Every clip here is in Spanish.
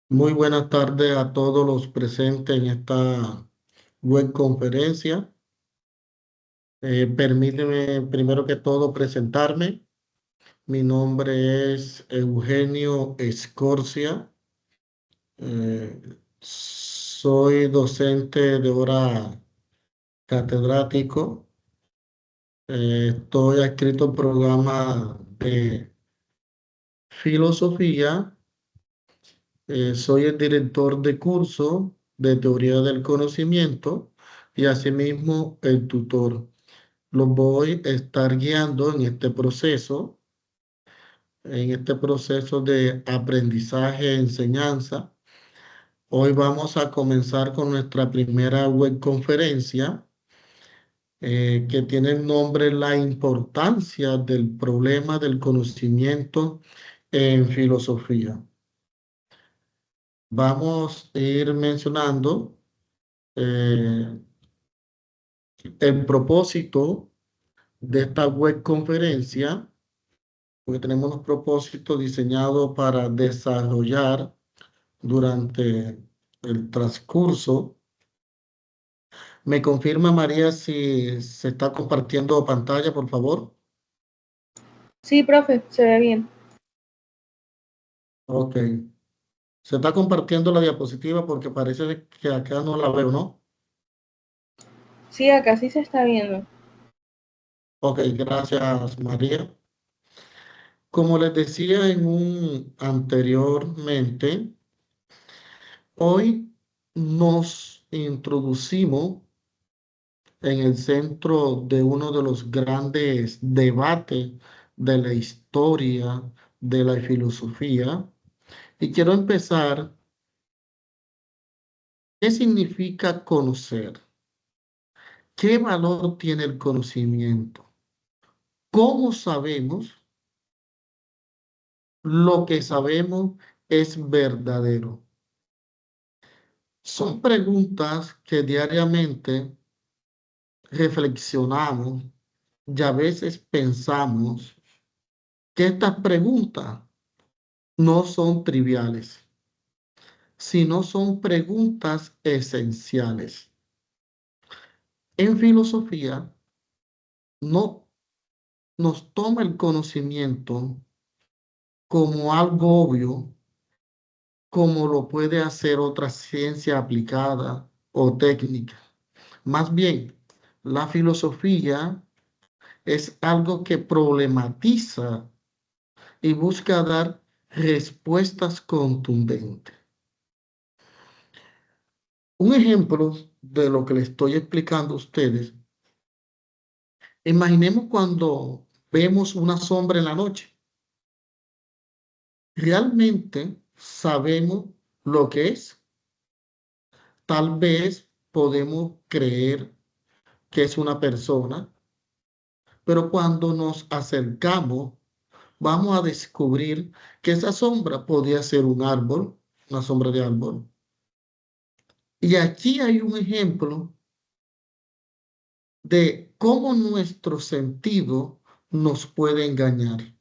Muy buenas tardes a todos los presentes en esta web conferencia. Permíteme primero que todo presentarme. Mi nombre es Eugenio Escorcia. Eh, Soy docente de hora catedrático. Estoy adscrito al programa de filosofía. Soy el director de curso de teoría del conocimiento y asimismo el tutor. Los voy a estar guiando en este proceso de aprendizaje e enseñanza. Hoy vamos a comenzar con nuestra primera web conferencia que tiene el nombre La importancia del problema del conocimiento en filosofía. Vamos a ir mencionando eh, el propósito de esta web conferencia, porque tenemos unos propósitos diseñados para desarrollar durante el transcurso. ¿Me confirma María si se está compartiendo pantalla, por favor? Sí, profe, se ve bien. Ok. Se está compartiendo la diapositiva porque parece que acá no la veo, ¿no? Sí, acá sí se está viendo. Ok, gracias María. Como les decía en un anteriormente, hoy nos introducimos en el centro de uno de los grandes debates de la historia de la filosofía. Y quiero empezar, ¿qué significa conocer? ¿Qué valor tiene el conocimiento? ¿Cómo sabemos lo que sabemos es verdadero? Son preguntas que diariamente reflexionamos y a veces pensamos que estas preguntas no son triviales, sino son preguntas esenciales. En filosofía no nos toma el conocimiento como algo obvio, como lo puede hacer otra ciencia aplicada o técnica. Más bien, la filosofía es algo que problematiza y busca dar respuestas contundentes. Un ejemplo de lo que le estoy explicando a ustedes, imaginemos cuando vemos una sombra en la noche. ¿Realmente sabemos lo que es? Tal vez podemos creer que es una persona, pero cuando nos acercamos, vamos a descubrir que esa sombra podía ser un árbol, una sombra de árbol. Y aquí hay un ejemplo de cómo nuestro sentido nos puede engañar.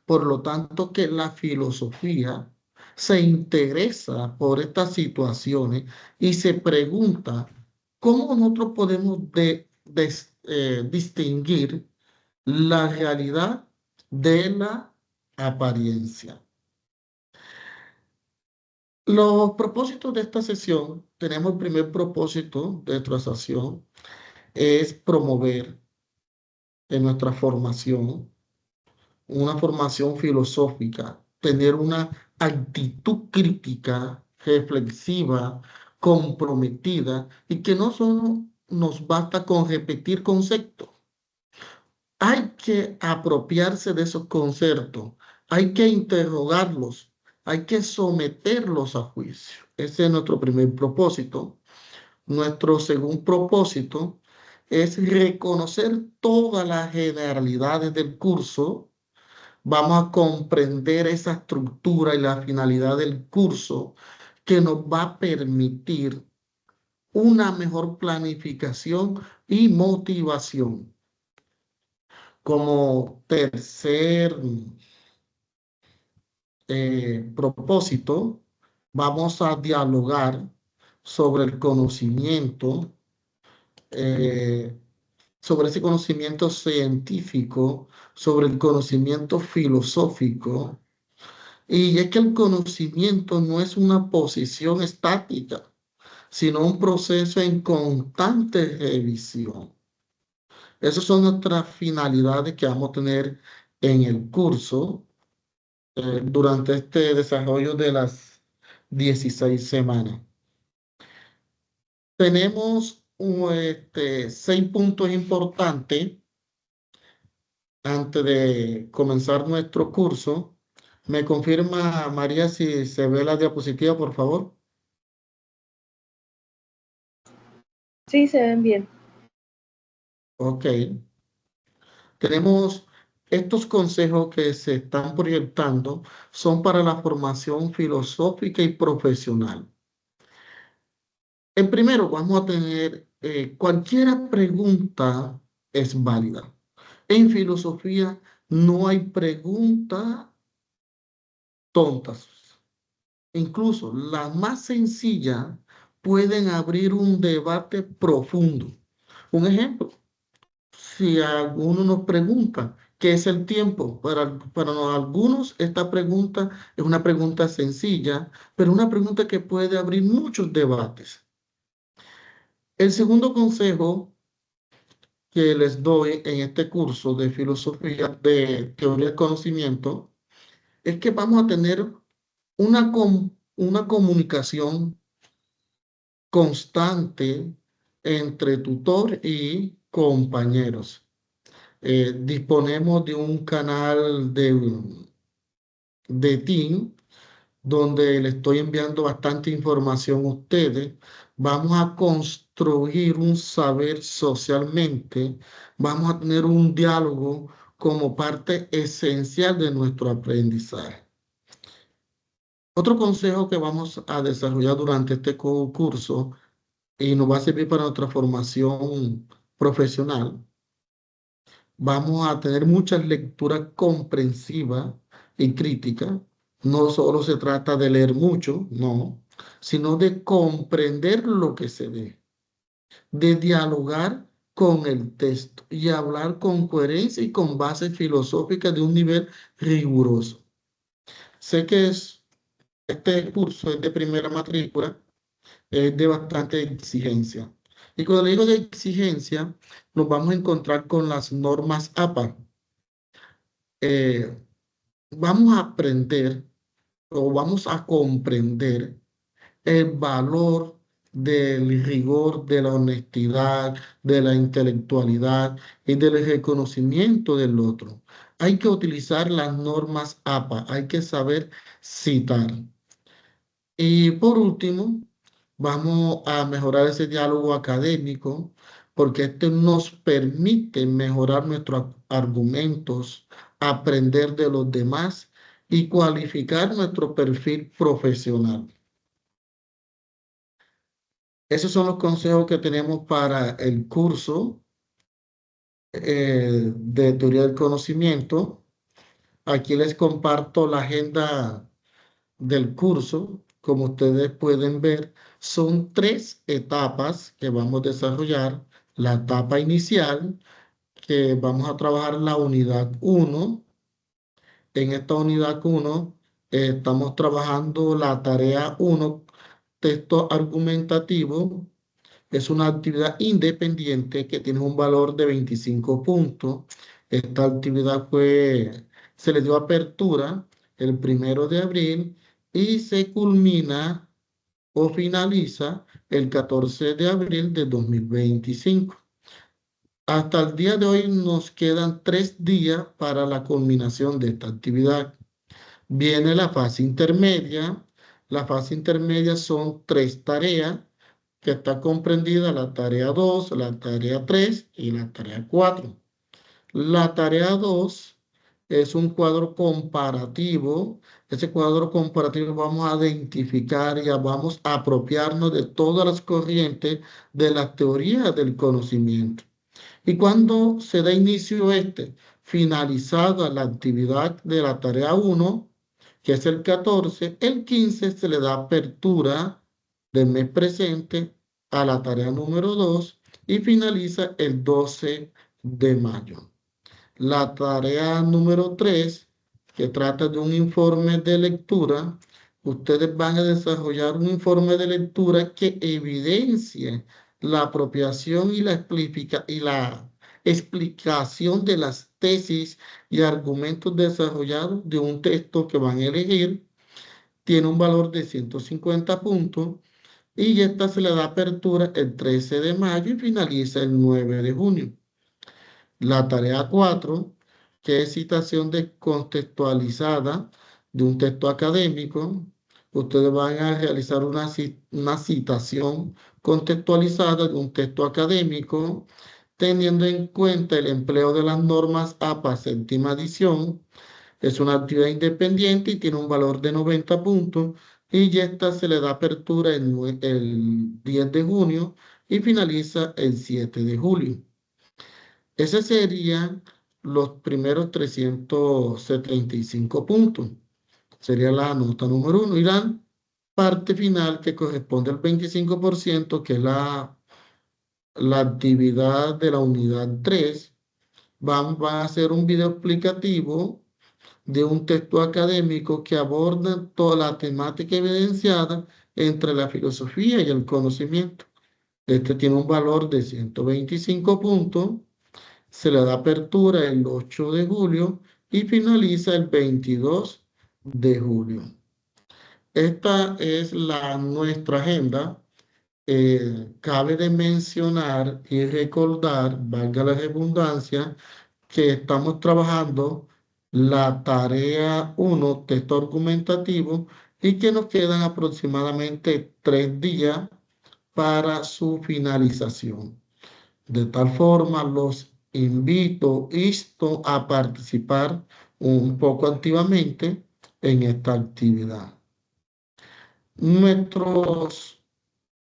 Por lo tanto, que la filosofía se interesa por estas situaciones y se pregunta cómo nosotros podemos distinguir la realidad de la apariencia. Los propósitos de esta sesión, tenemos el primer propósito de nuestra sesión, es promover en nuestra formación una formación filosófica, tener una actitud crítica, reflexiva, comprometida y que no solo nos basta con repetir conceptos. Hay que apropiarse de esos conceptos, hay que interrogarlos, hay que someterlos a juicio. Ese es nuestro primer propósito. Nuestro segundo propósito es reconocer todas las generalidades del curso. Vamos a comprender esa estructura y la finalidad del curso que nos va a permitir una mejor planificación y motivación. Como tercer propósito, Vamos a dialogar sobre el conocimiento, eh, sobre ese conocimiento científico, sobre el conocimiento filosófico. Y es que el conocimiento no es una posición estática, sino un proceso en constante revisión. Esas son nuestras finalidades que vamos a tener en el curso durante este desarrollo de las 16 semanas. Tenemos 6 puntos importantes antes de comenzar nuestro curso. ¿Me confirma, María, si se ve la diapositiva, por favor? Sí, se ven bien. Ok. Tenemos estos consejos que se están proyectando, son para la formación filosófica y profesional. En primero, vamos a tener cualquier pregunta es válida. En filosofía no hay preguntas tontas. Incluso las más sencillas pueden abrir un debate profundo. Un ejemplo, si alguno nos pregunta qué es el tiempo, para algunos esta pregunta es una pregunta sencilla, pero una pregunta que puede abrir muchos debates. El segundo consejo que les doy en este curso de filosofía, de teoría del conocimiento, es que vamos a tener una comunicación constante entre tutor y compañeros. Disponemos de un canal de Team donde le estoy enviando bastante información a ustedes. Vamos a construir un saber socialmente. Vamos a tener un diálogo como parte esencial de nuestro aprendizaje. Otro consejo que vamos a desarrollar durante este curso y nos va a servir para nuestra formación profesional. Vamos a tener muchas lecturas comprensivas y críticas. No solo se trata de leer mucho, no, sino de comprender lo que se ve, de dialogar con el texto y hablar con coherencia y con base filosófica de un nivel riguroso. Sé que este curso es de primera matrícula, es de bastante exigencia. Y cuando le digo de exigencia, nos vamos a encontrar con las normas APA. Eh, Vamos a aprender o vamos a comprender el valor del rigor, de la honestidad, de la intelectualidad y del reconocimiento del otro. Hay que utilizar las normas APA, hay que saber citar. Y por último, vamos a mejorar ese diálogo académico porque este nos permite mejorar nuestros argumentos, aprender de los demás y cualificar nuestro perfil profesional. Esos son los consejos que tenemos para el curso de teoría del conocimiento. Aquí les comparto la agenda del curso. Como ustedes pueden ver, son 3 etapas que vamos a desarrollar. La etapa inicial, que vamos a trabajar la unidad 1. En esta unidad 1 estamos trabajando la tarea 1, texto argumentativo. Es una actividad independiente que tiene un valor de 25 puntos. Esta actividad se le dio apertura el 1 de abril y se culmina o finaliza el 14 de abril de 2025. Hasta el día de hoy nos quedan 3 días para la culminación de esta actividad. Viene la fase intermedia. La fase intermedia son 3 tareas que está comprendida la tarea 2, la tarea 3 y la tarea 4. La tarea 2 es un cuadro comparativo. Ese cuadro comparativo vamos a identificar y vamos a apropiarnos de todas las corrientes de la teoría del conocimiento. Y cuando se da inicio finalizada la actividad de la tarea 1, que es el 14. El 15 se le da apertura del mes presente a la tarea número 2 y finaliza el 12 de mayo. La tarea número 3, que trata de un informe de lectura, ustedes van a desarrollar un informe de lectura que evidencie la apropiación y la explicación de las tesis y argumentos desarrollados de un texto que van a elegir. Tiene un valor de 150 puntos y esta se le da apertura el 13 de mayo y finaliza el 9 de junio. La tarea 4, que es citación descontextualizada de un texto académico. Ustedes van a realizar una citación contextualizada de un texto académico, teniendo en cuenta el empleo de las normas APA séptima edición. Es una actividad independiente y tiene un valor de 90 puntos. Y esta se le da apertura el 10 de junio y finaliza el 7 de julio. Ese serían los primeros 375 puntos. Sería la nota número 1. Y la parte final que corresponde al 25%, que es la actividad de la unidad 3, van a hacer un video explicativo de un texto académico que aborda toda la temática evidenciada entre la filosofía y el conocimiento. Este tiene un valor de 125 puntos. Se le da apertura el 8 de julio y finaliza el 22 de julio. Esta es nuestra agenda. Cabe de mencionar y recordar, valga la redundancia, que estamos trabajando la tarea 1, texto argumentativo, y que nos quedan aproximadamente 3 días para su finalización. De tal forma, los insto a participar un poco activamente en esta actividad. Nuestros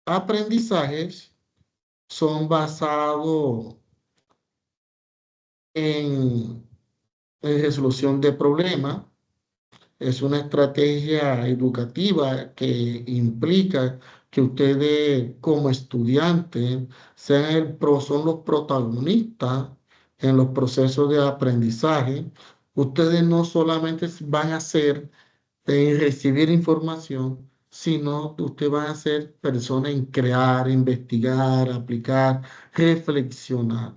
aprendizajes son basados en, resolución de problemas. Es una estrategia educativa que implica que ustedes como estudiantes son los protagonistas en los procesos de aprendizaje. Ustedes no solamente van a ser recibir información, sino que ustedes van a ser personas en crear, investigar, aplicar, reflexionar.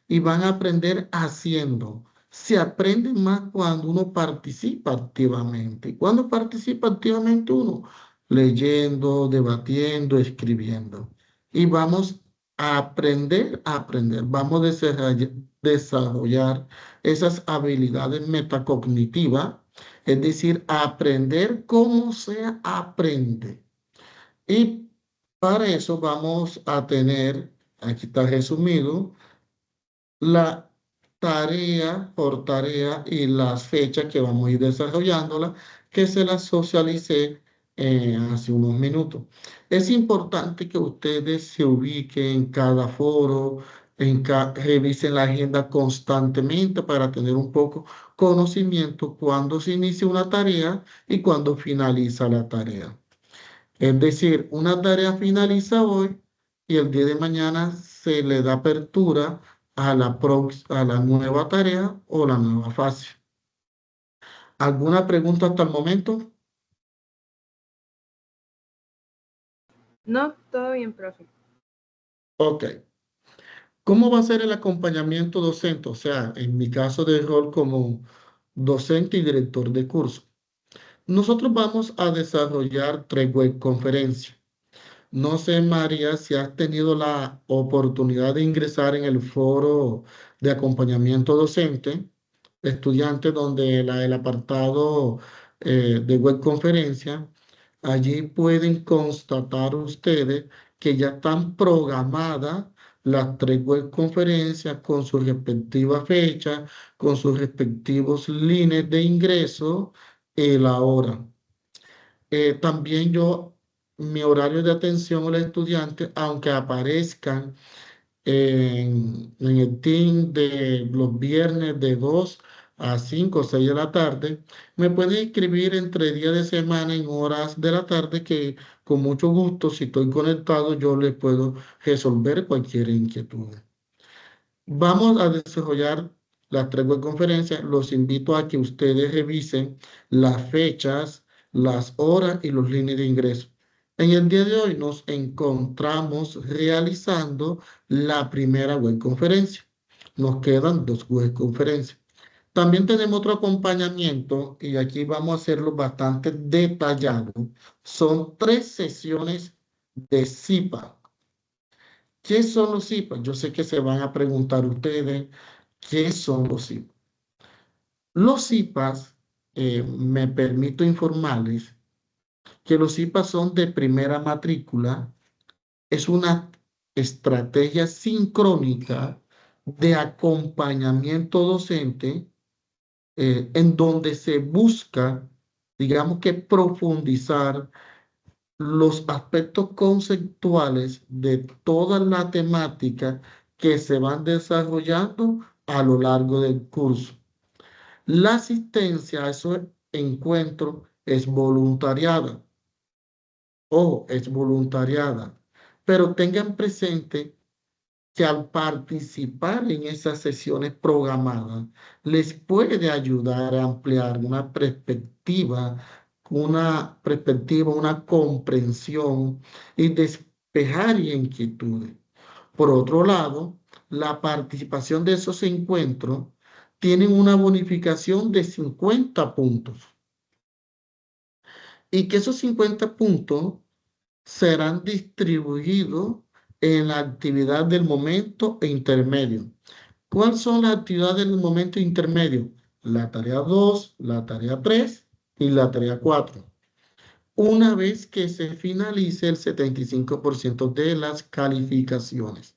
Y van a aprender haciendo. Se aprende más cuando uno participa activamente. ¿Y cuando participa activamente uno? Leyendo, debatiendo, escribiendo. Y vamos a aprender a aprender. Vamos a desarrollar esas habilidades metacognitivas, es decir, aprender cómo se aprende. Y para eso vamos a tener, aquí está resumido, la tarea por tarea y las fechas que vamos a ir desarrollándola, que se las socialicé hace unos minutos. Es importante que ustedes se ubiquen en cada foro, revisen la agenda constantemente para tener un poco conocimiento cuando se inicia una tarea y cuando finaliza la tarea. Es decir, una tarea finaliza hoy y el día de mañana se le da apertura a la nueva tarea o la nueva fase. ¿Alguna pregunta hasta el momento? No, todo bien, profe. Ok. ¿Cómo va a ser el acompañamiento docente? O sea, en mi caso de rol como docente y director de curso. Nosotros vamos a desarrollar 3 webconferencias. No sé, María, si has tenido la oportunidad de ingresar en el foro de acompañamiento docente, estudiante, donde el apartado de webconferencia, allí pueden constatar ustedes que ya están programadas las 3 webconferencias con su respectiva fecha, con sus respectivos líneas de ingreso y la hora. También mi horario de atención al estudiante, aunque aparezcan en el team de los viernes de 2 a 5 o 6 de la tarde, me pueden escribir entre días de semana en horas de la tarde que con mucho gusto, si estoy conectado, yo les puedo resolver cualquier inquietud. Vamos a desarrollar las tres webconferencias. Los invito a que ustedes revisen las fechas, las horas y los líneas de ingreso. En el día de hoy nos encontramos realizando la primera webconferencia. Nos quedan dos webconferencias. También tenemos otro acompañamiento y aquí vamos a hacerlo bastante detallado. Son 3 sesiones de CIPA. ¿Qué son los CIPA? Yo sé que se van a preguntar ustedes, ¿qué son los CIPA? Los CIPAs, me permito informarles que los CIPAs son de primera matrícula, es una estrategia sincrónica de acompañamiento docente en donde se busca, digamos que profundizar los aspectos conceptuales de toda la temática que se van desarrollando a lo largo del curso. La asistencia a esos encuentros es voluntariada. Ojo, es voluntariada. Pero tengan presente que al participar en esas sesiones programadas les puede ayudar a ampliar una comprensión y despejar inquietudes. Por otro lado, la participación de esos encuentros tiene una bonificación de 50 puntos y que esos 50 puntos serán distribuidos en la actividad del momento e intermedio. ¿Cuáles son las actividades del momento intermedio? La tarea 2, la tarea 3 y la tarea 4. Una vez que se finalice el 75% de las calificaciones.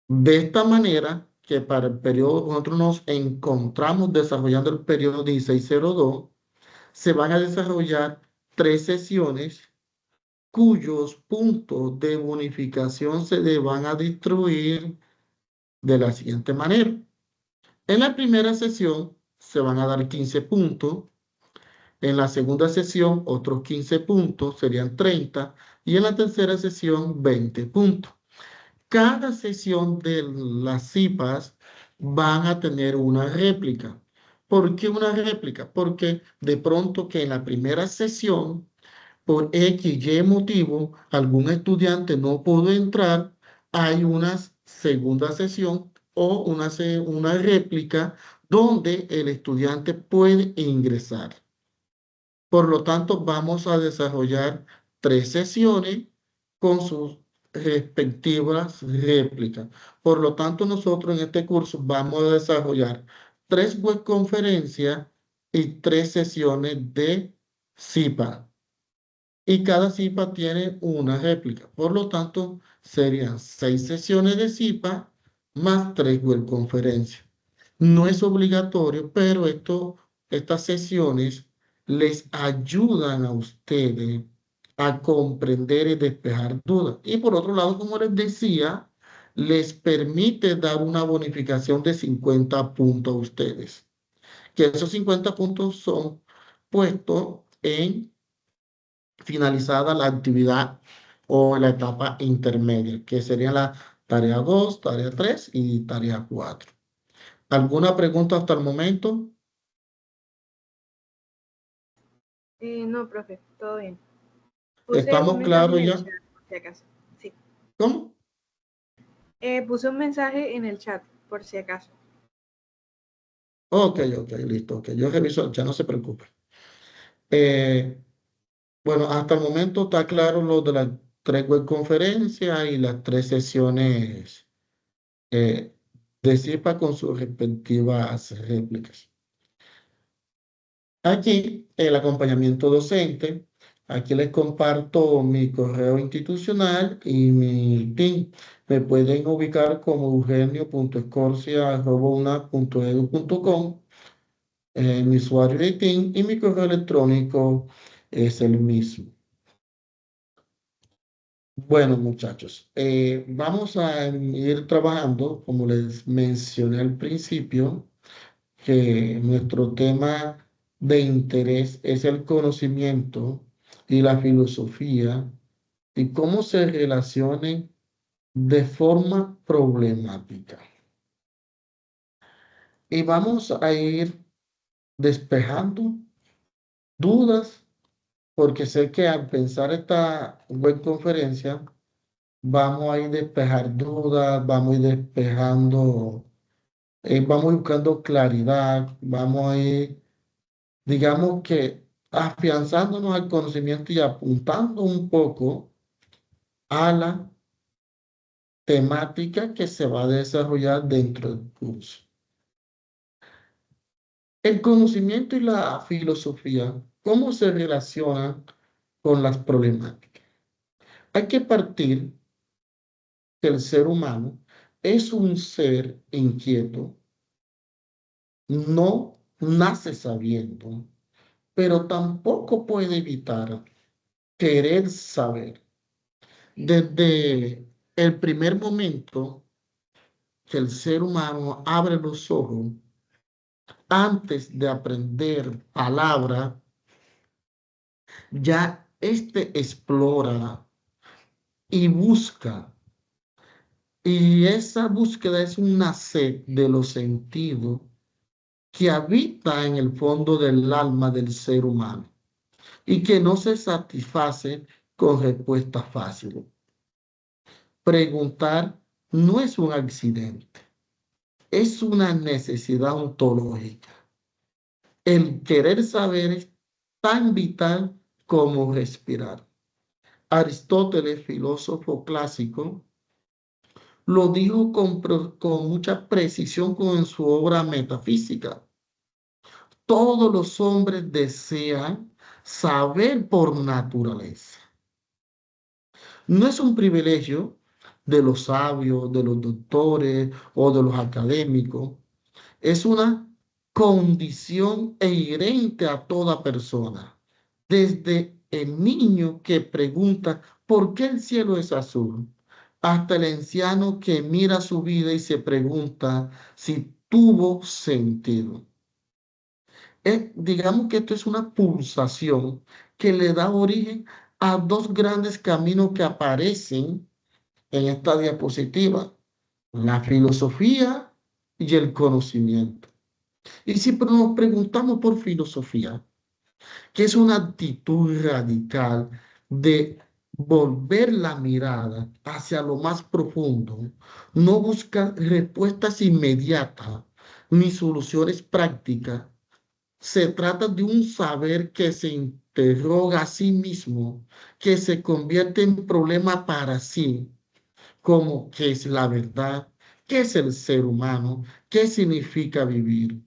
De esta manera, que para el periodo, nosotros nos encontramos desarrollando el periodo 1602, se van a desarrollar 3 sesiones cuyos puntos de bonificación se le van a distribuir de la siguiente manera. En la primera sesión se van a dar 15 puntos, en la segunda sesión otros 15 puntos, serían 30, y en la tercera sesión 20 puntos. Cada sesión de las CIPAs van a tener una réplica. ¿Por qué una réplica? Porque de pronto que en la primera sesión por X, Y motivo, algún estudiante no pudo entrar, hay una segunda sesión o una réplica donde el estudiante puede ingresar. Por lo tanto, vamos a desarrollar 3 sesiones con sus respectivas réplicas. Por lo tanto, nosotros en este curso vamos a desarrollar 3 webconferencias y 3 sesiones de CIPA y cada CIPA tiene una réplica. Por lo tanto, serían 6 sesiones de CIPA más 3 webconferencias. No es obligatorio, pero estas sesiones les ayudan a ustedes a comprender y despejar dudas. Y por otro lado, como les decía, les permite dar una bonificación de 50 puntos a ustedes. Que esos 50 puntos son puestos en finalizada la actividad o la etapa intermedia, que serían la tarea 2, tarea 3 y tarea 4. ¿Alguna pregunta hasta el momento? No, profe, todo bien. Puse un ¿Estamos mensaje claros en el ya? chat, por si acaso. Sí. ¿Cómo? Puse un mensaje en el chat, por si acaso. Ok, listo. Ok, yo reviso, ya no se preocupe. Eh, bueno, hasta el momento está claro lo de las 3 webconferencias y las 3 sesiones eh, de CIPA con sus respectivas réplicas. Aquí el acompañamiento docente. Aquí les comparto mi correo institucional y mi LinkedIn. Me pueden ubicar como eugenio.escorcia@una.edu.com. Mi usuario de LinkedIn y mi correo electrónico es el mismo. Bueno, muchachos, vamos a ir trabajando, como les mencioné al principio. que nuestro tema de interés es el conocimiento y la filosofía y cómo se relacionan de forma problemática. Y vamos a ir despejando dudas, porque sé que al pensar esta web conferencia, vamos a ir despejar dudas, vamos a ir despejando, vamos buscando claridad, vamos a ir, digamos que, afianzándonos al conocimiento y apuntando un poco a la temática que se va a desarrollar dentro del curso. El conocimiento y la filosofía, ¿cómo se relacionan con las problemáticas? Hay que partir que el ser humano es un ser inquieto, no nace sabiendo, pero tampoco puede evitar querer saber. Desde el primer momento que el ser humano abre los ojos, antes de aprender palabra, ya éste explora y busca. Y esa búsqueda es una sed de los sentidos que habita en el fondo del alma del ser humano y que no se satisface con respuestas fáciles. Preguntar no es un accidente, es una necesidad ontológica. El querer saber es tan vital como respirar. Aristóteles, filósofo clásico, lo dijo con mucha precisión en su obra Metafísica. Todos los hombres desean saber por naturaleza. No es un privilegio de los sabios, de los doctores o de los académicos. Es una condición inherente a toda persona. Desde el niño que pregunta ¿por qué el cielo es azul? Hasta el anciano que mira su vida y se pregunta si tuvo sentido. Digamos que esto es una pulsación que le da origen a dos grandes caminos que aparecen en esta diapositiva, la filosofía y el conocimiento. Y si nos preguntamos por filosofía, que es una actitud radical de volver la mirada hacia lo más profundo, no busca respuestas inmediatas ni soluciones prácticas. Se trata de un saber que se interroga a sí mismo, que se convierte en problema para sí, como qué es la verdad, qué es el ser humano, qué significa vivir.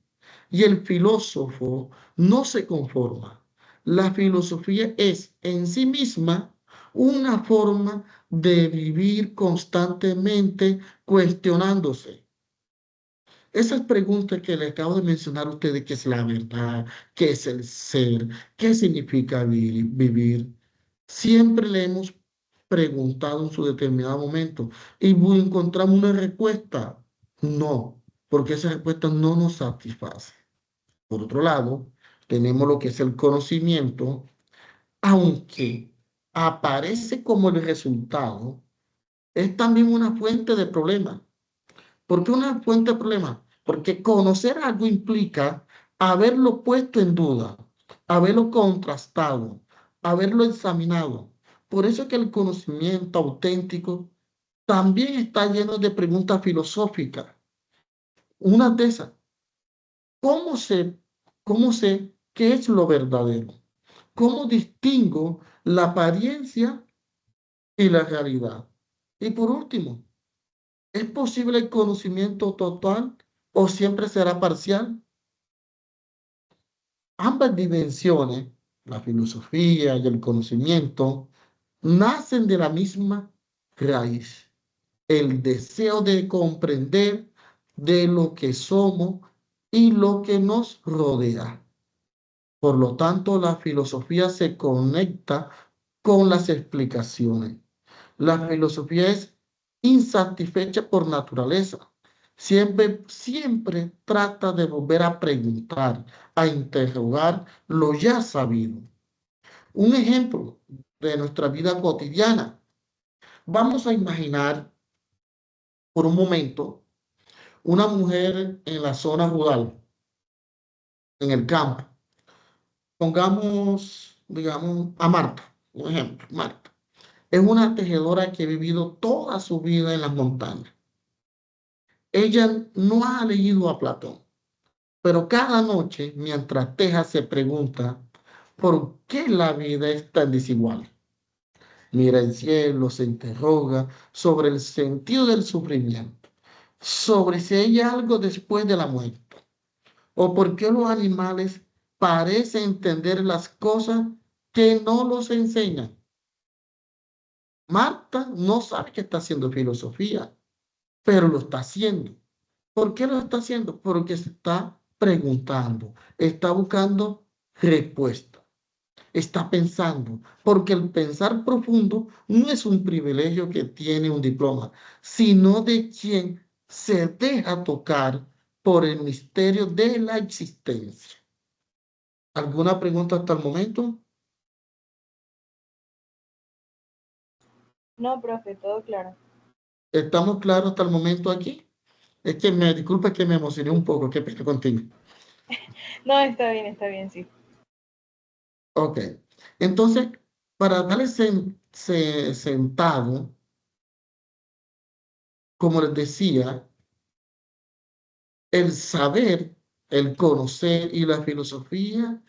Y el filósofo no se conforma. La filosofía es en sí misma una forma de vivir constantemente cuestionándose. Esas preguntas que le acabo de mencionar a ustedes, ¿qué es la verdad? ¿Qué es el ser? ¿Qué significa vivir? Siempre le hemos preguntado en su determinado momento y encontramos una respuesta. No, porque esa respuesta no nos satisface. Por otro lado, tenemos lo que es el conocimiento, aunque aparece como el resultado, es también una fuente de problemas. ¿Por qué una fuente de problemas? Porque conocer algo implica haberlo puesto en duda, haberlo contrastado, haberlo examinado. Por eso es que el conocimiento auténtico también está lleno de preguntas filosóficas. Una de esas, ¿cómo sé, cómo sé qué es lo verdadero? ¿Cómo distingo la apariencia y la realidad? Y por último, ¿es posible el conocimiento total o siempre será parcial? Ambas dimensiones, la filosofía y el conocimiento, nacen de la misma raíz, el deseo de comprender de lo que somos y lo que nos rodea. Por lo tanto, la filosofía se conecta con las explicaciones. La filosofía es insatisfecha por naturaleza. Siempre trata de volver a preguntar, a interrogar lo ya sabido. Un ejemplo de nuestra vida cotidiana. Vamos a imaginar por un momento una mujer en la zona rural, en el campo. Pongamos, digamos, a Marta, un ejemplo, Marta. Es una tejedora que ha vivido toda su vida en las montañas. Ella no ha leído a Platón, pero cada noche, mientras teja, se pregunta, ¿por qué la vida es tan desigual? Mira el cielo, se interroga sobre el sentido del sufrimiento, sobre si hay algo después de la muerte, o por qué los animales parecen entender las cosas que no los enseñan. Marta no sabe que está haciendo filosofía, pero lo está haciendo. ¿Por qué lo está haciendo? Porque se está preguntando, está buscando respuesta, está pensando, porque el pensar profundo no es un privilegio que tiene un diploma, sino de quien se deja tocar por el misterio de la existencia. ¿Alguna pregunta hasta el momento? No, profe, todo claro. ¿Estamos claros hasta el momento aquí? Es que me disculpa que me emocioné un poco, qué pena contigo. No, está bien, sí. Ok, entonces, para darle sentado, como les decía, el saber, el conocer y la filosofía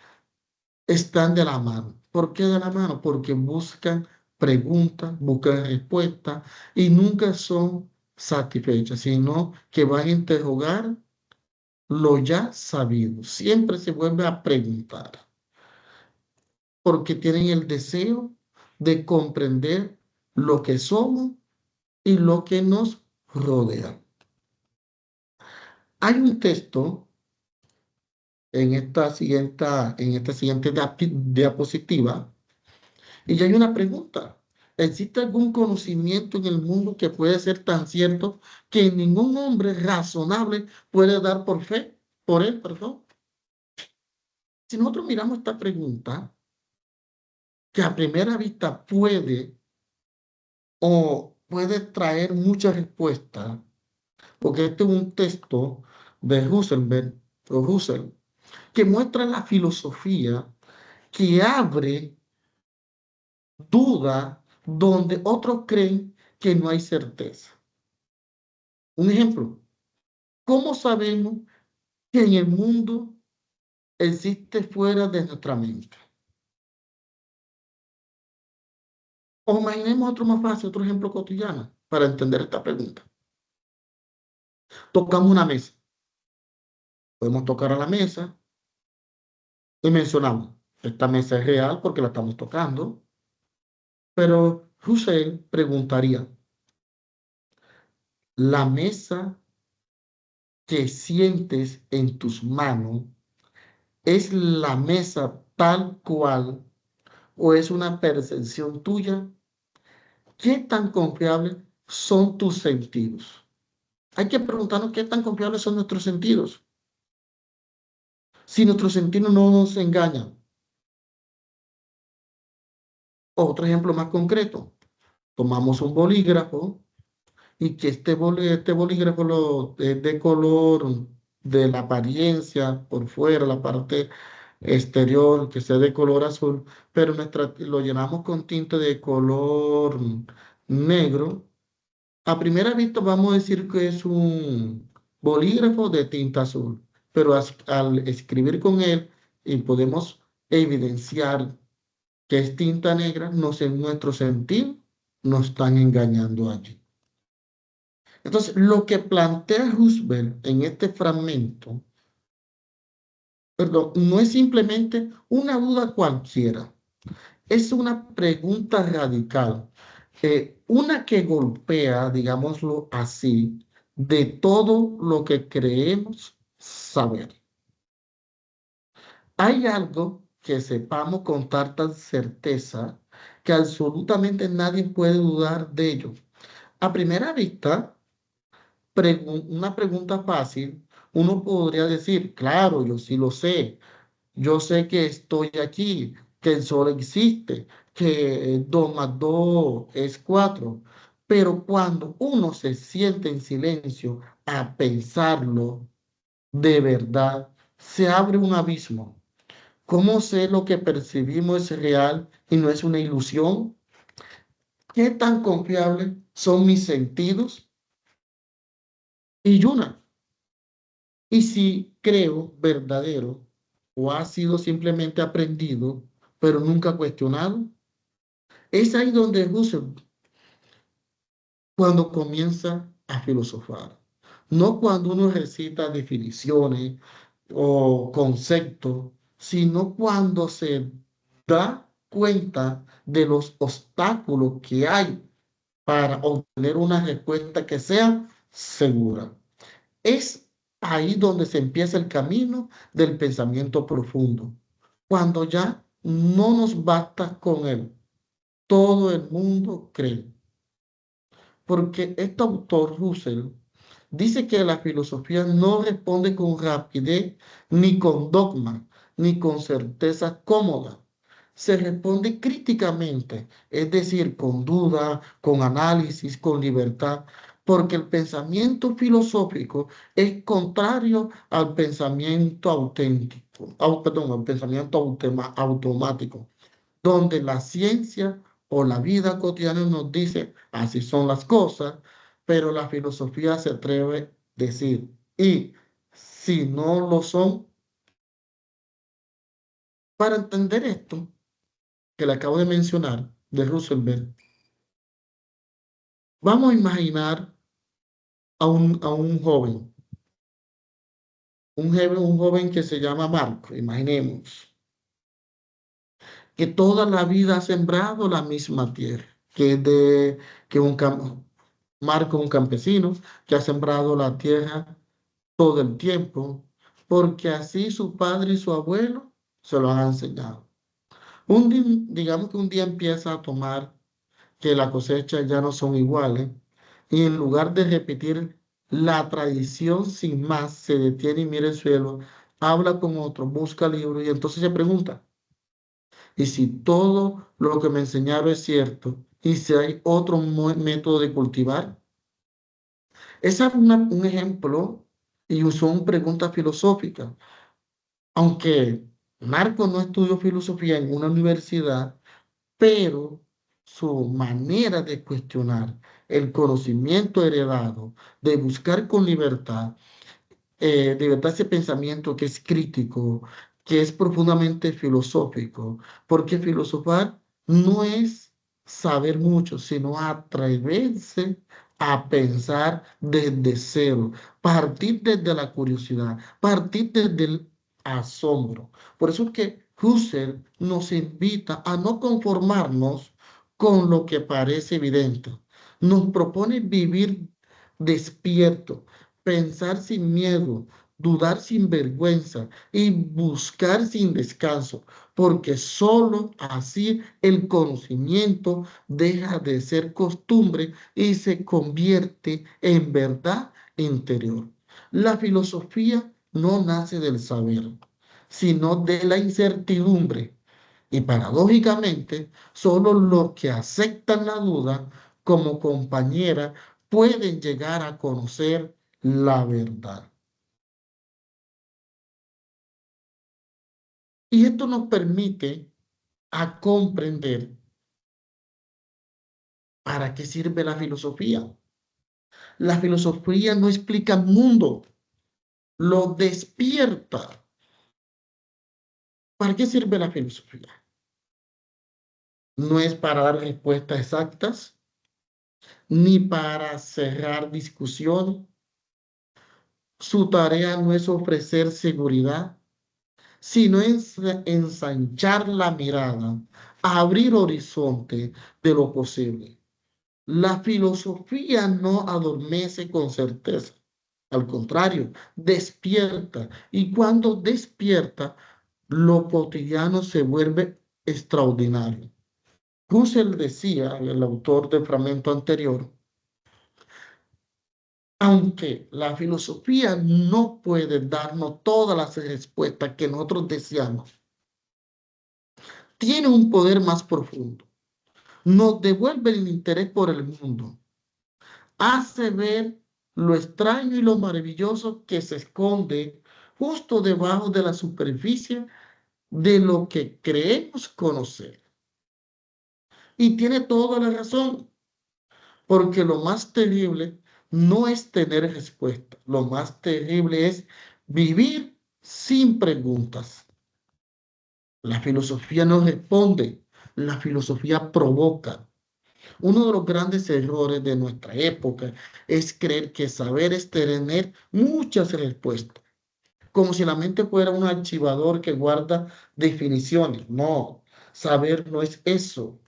están de la mano. ¿Por qué de la mano? Porque buscan preguntas, buscan respuestas y nunca son satisfechas, sino que van a interrogar lo ya sabido. Siempre se vuelve a preguntar, porque tienen el deseo de comprender lo que somos y lo que nos rodea. Hay un texto en esta siguiente diapositiva y ya hay una pregunta. ¿Existe algún conocimiento en el mundo que puede ser tan cierto que ningún hombre razonable puede dar por él, perdón? Si nosotros miramos esta pregunta, que a primera vista puede traer muchas respuestas, porque este es un texto de Russell, que muestra la filosofía que abre duda donde otros creen que no hay certeza. Un ejemplo, ¿cómo sabemos que en el mundo existe fuera de nuestra mente? O imaginemos otro más fácil, otro ejemplo cotidiano para entender esta pregunta. Tocamos una mesa. Podemos tocar a la mesa y mencionamos, esta mesa es real porque la estamos tocando, pero Husserl preguntaría, ¿la mesa que sientes en tus manos es la mesa tal cual o es una percepción tuya? ¿Qué tan confiables son tus sentidos? Hay que preguntarnos qué tan confiables son nuestros sentidos. Si nuestros sentidos no nos engañan. Otro ejemplo más concreto. Tomamos un bolígrafo y que este bolígrafo es de color, de la apariencia por fuera, la parte exterior, que sea de color azul, pero lo llenamos con tinta de color negro. A primera vista vamos a decir que es un bolígrafo de tinta azul, pero al escribir con él y podemos evidenciar que es tinta negra, en nuestro sentido nos están engañando allí. Entonces, lo que plantea Roosevelt en este fragmento, perdón, no es simplemente una duda cualquiera, es una pregunta radical, una que golpea, digámoslo así, de todo lo que creemos saber. Hay algo que sepamos con tanta certeza que absolutamente nadie puede dudar de ello. A primera vista, una pregunta fácil, uno podría decir, claro, yo sí lo sé. Yo sé que estoy aquí, que el sol existe, que 2 más 2 es 4. Pero cuando uno se siente en silencio a pensarlo de verdad, se abre un abismo. ¿Cómo sé lo que percibimos es real y no es una ilusión? ¿Qué tan confiables son mis sentidos? Y una, y si creo verdadero o ha sido simplemente aprendido, pero nunca cuestionado. Es ahí donde Husserl, cuando comienza a filosofar, no cuando uno recita definiciones o conceptos, sino cuando se da cuenta de los obstáculos que hay para obtener una respuesta que sea segura. Es ahí donde se empieza el camino del pensamiento profundo, cuando ya no nos basta con él. Todo el mundo cree. Porque este autor, Russell, dice que la filosofía no responde con rapidez, ni con dogma, ni con certeza cómoda. Se responde críticamente, es decir, con duda, con análisis, con libertad, porque el pensamiento filosófico es contrario al pensamiento auténtico, perdón, al pensamiento automático donde la ciencia o la vida cotidiana nos dice así son las cosas, pero la filosofía se atreve a decir, y si no lo son, para entender esto que le acabo de mencionar de Roosevelt, vamos a imaginar a un joven, un joven que se llama Marco, imaginemos, que toda la vida ha sembrado la misma tierra, que es de que Marco, un campesino, que ha sembrado la tierra todo el tiempo, porque así su padre y su abuelo se lo han enseñado. Digamos que un día empieza a tomar que las cosechas ya no son iguales, y en lugar de repetir la tradición sin más, se detiene y mira el suelo, habla con otro, busca libros y entonces se pregunta, ¿y si todo lo que me enseñaron es cierto? ¿Y si hay otro método de cultivar? Ese es un ejemplo y son preguntas filosóficas. Aunque Marco no estudió filosofía en una universidad, pero su manera de cuestionar el conocimiento heredado, de buscar con libertad, de verdad ese pensamiento que es crítico, que es profundamente filosófico, porque filosofar no es saber mucho, sino atreverse a pensar desde cero, partir desde la curiosidad, partir desde el asombro. Por eso es que Husserl nos invita a no conformarnos con lo que parece evidente. Nos propone vivir despierto, pensar sin miedo, dudar sin vergüenza y buscar sin descanso, porque sólo así el conocimiento deja de ser costumbre y se convierte en verdad interior. La filosofía no nace del saber, sino de la incertidumbre. Y paradójicamente, solo los que aceptan la duda como compañera pueden llegar a conocer la verdad. Y esto nos permite a comprender para qué sirve la filosofía. La filosofía no explica el mundo, lo despierta. ¿Para qué sirve la filosofía? No es para dar respuestas exactas, ni para cerrar discusión. Su tarea no es ofrecer seguridad, sino ensanchar la mirada, abrir horizonte de lo posible. La filosofía no adormece con certeza, al contrario, despierta. Y cuando despierta, lo cotidiano se vuelve extraordinario. Husserl decía, el autor del fragmento anterior, Aunque la filosofía no puede darnos todas las respuestas que nosotros deseamos, tiene un poder más profundo. Nos devuelve el interés por el mundo. Hace ver lo extraño y lo maravilloso que se esconde justo debajo de la superficie de lo que creemos conocer. Y tiene toda la razón, porque lo más terrible no es tener respuesta, lo más terrible es vivir sin preguntas. La filosofía no responde, la filosofía provoca. Uno de los grandes errores de nuestra época es creer que saber es tener muchas respuestas, como si la mente fuera un archivador que guarda definiciones. No, saber no es eso.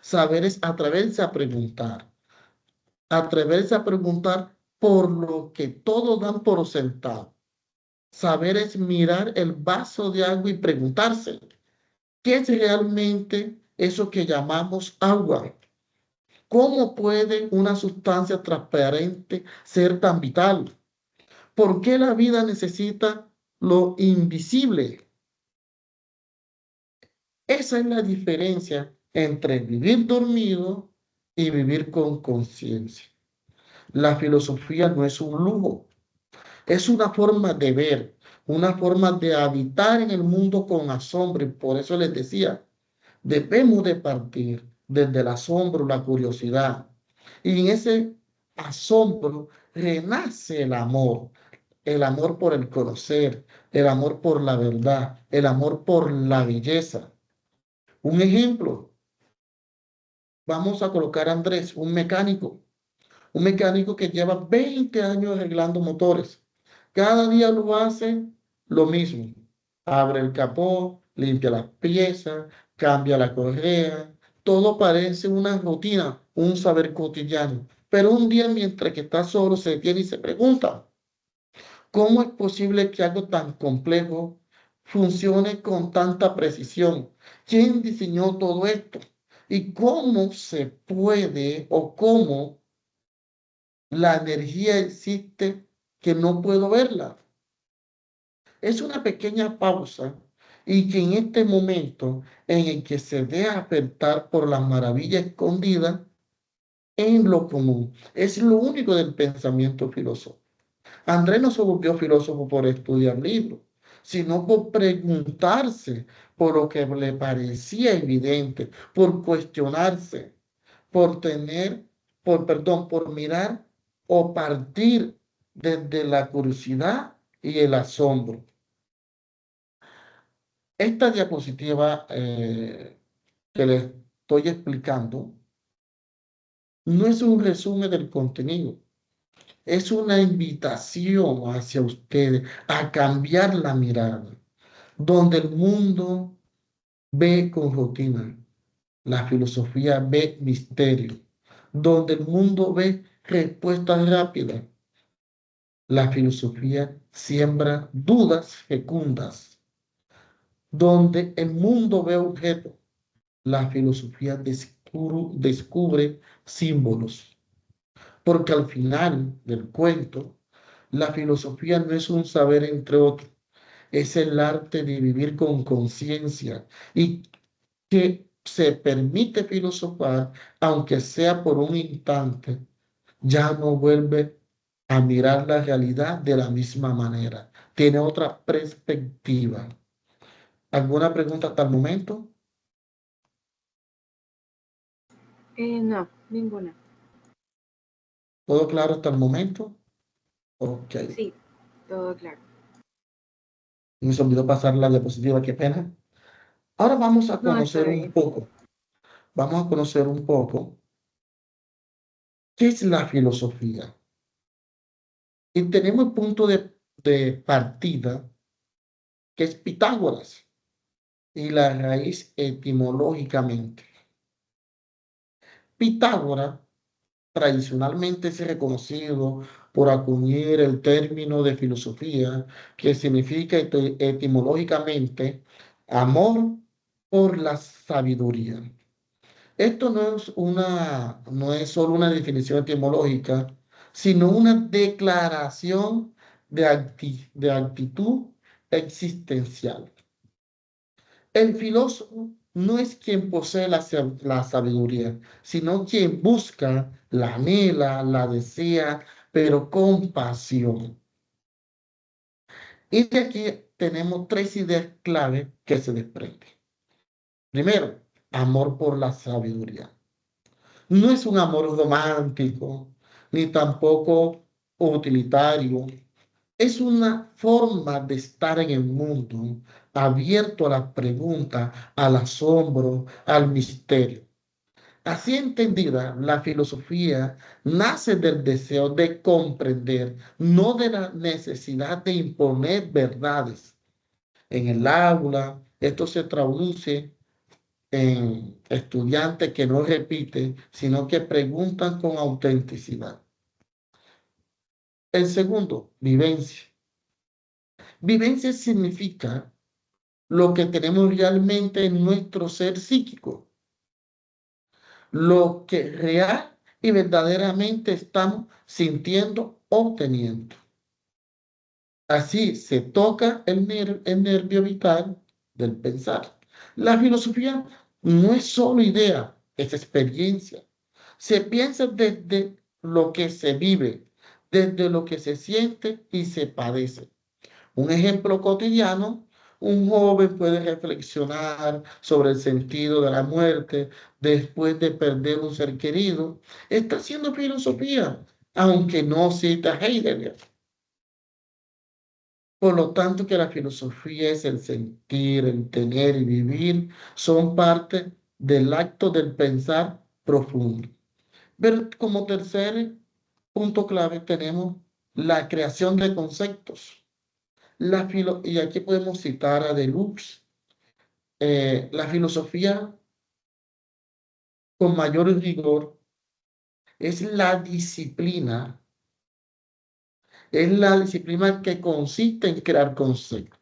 Saber es atreverse a preguntar por lo que todos dan por sentado. Saber es mirar el vaso de agua y preguntarse, ¿qué es realmente eso que llamamos agua? ¿Cómo puede una sustancia transparente ser tan vital? ¿Por qué la vida necesita lo invisible? Esa es la diferencia entre vivir dormido y vivir con conciencia. La filosofía no es un lujo, es una forma de ver, una forma de habitar en el mundo con asombro. Y por eso les decía, debemos de partir desde el asombro, la curiosidad. Y en ese asombro renace el amor por el conocer, el amor por la verdad, el amor por la belleza. Un ejemplo, vamos a colocar a Andrés, un mecánico que lleva 20 años arreglando motores. Cada día lo hace lo mismo. Abre el capó, limpia las piezas, cambia la correa. Todo parece una rutina, un saber cotidiano. Pero un día mientras que está solo se detiene y se pregunta, ¿cómo es posible que algo tan complejo funcione con tanta precisión? ¿Quién diseñó todo esto? ¿Y cómo se puede o cómo la energía existe que no puedo verla? Es una pequeña pausa y que en este momento en el que se deja apertar por la maravilla escondida en lo común, es lo único del pensamiento filosófico. Andrés no se volvió filósofo por estudiar libros, sino por preguntarse por lo que le parecía evidente, por cuestionarse, por mirar o partir desde la curiosidad y el asombro. Esta diapositiva que les estoy explicando no es un resumen del contenido, es una invitación hacia ustedes a cambiar la mirada, donde el mundo ve con rutina, la filosofía ve misterio, donde el mundo ve respuestas rápidas, la filosofía siembra dudas fecundas, donde el mundo ve objetos, la filosofía descubre símbolos, porque al final del cuento, la filosofía no es un saber entre otros, es el arte de vivir con conciencia y que se permite filosofar, aunque sea por un instante, ya no vuelve a mirar la realidad de la misma manera. Tiene otra perspectiva. ¿Alguna pregunta hasta el momento? No, ninguna. ¿Todo claro hasta el momento? Ok. Sí, todo claro. Me se olvidó pasar la diapositiva, qué pena. Ahora vamos a No, está conocer un bien. poco. Vamos a conocer un poco qué es la filosofía. Y tenemos el punto de partida, que es Pitágoras, y la raíz etimológicamente. Pitágoras tradicionalmente es reconocido por acuñar el término de filosofía, que significa etimológicamente amor por la sabiduría. Esto no es solo una definición etimológica, sino una declaración de actitud existencial. El filósofo no es quien posee la sabiduría, sino quien busca, la anhela, la desea, pero con pasión. Y de aquí tenemos tres ideas clave que se desprenden. Primero, amor por la sabiduría. No es un amor romántico, ni tampoco utilitario. Es una forma de estar en el mundo, abierto a las preguntas, al asombro, al misterio. Así entendida, la filosofía nace del deseo de comprender, no de la necesidad de imponer verdades. En el aula, esto se traduce en estudiantes que no repiten, sino que preguntan con autenticidad. El segundo, vivencia. Vivencia significa lo que tenemos realmente en nuestro ser psíquico, lo que real y verdaderamente estamos sintiendo o teniendo. Así se toca el nervio vital del pensar. La filosofía no es solo idea, es experiencia. Se piensa desde lo que se vive, desde lo que se siente y se padece. Un ejemplo cotidiano, un joven puede reflexionar sobre el sentido de la muerte después de perder un ser querido. Está haciendo filosofía, aunque no cita a Heidegger. Por lo tanto, que la filosofía es el sentir, el tener y vivir, son parte del acto del pensar profundo. Pero como tercer punto clave tenemos la creación de conceptos. Y aquí podemos citar a Deleuze. La filosofía con mayor rigor es la disciplina que consiste en crear conceptos.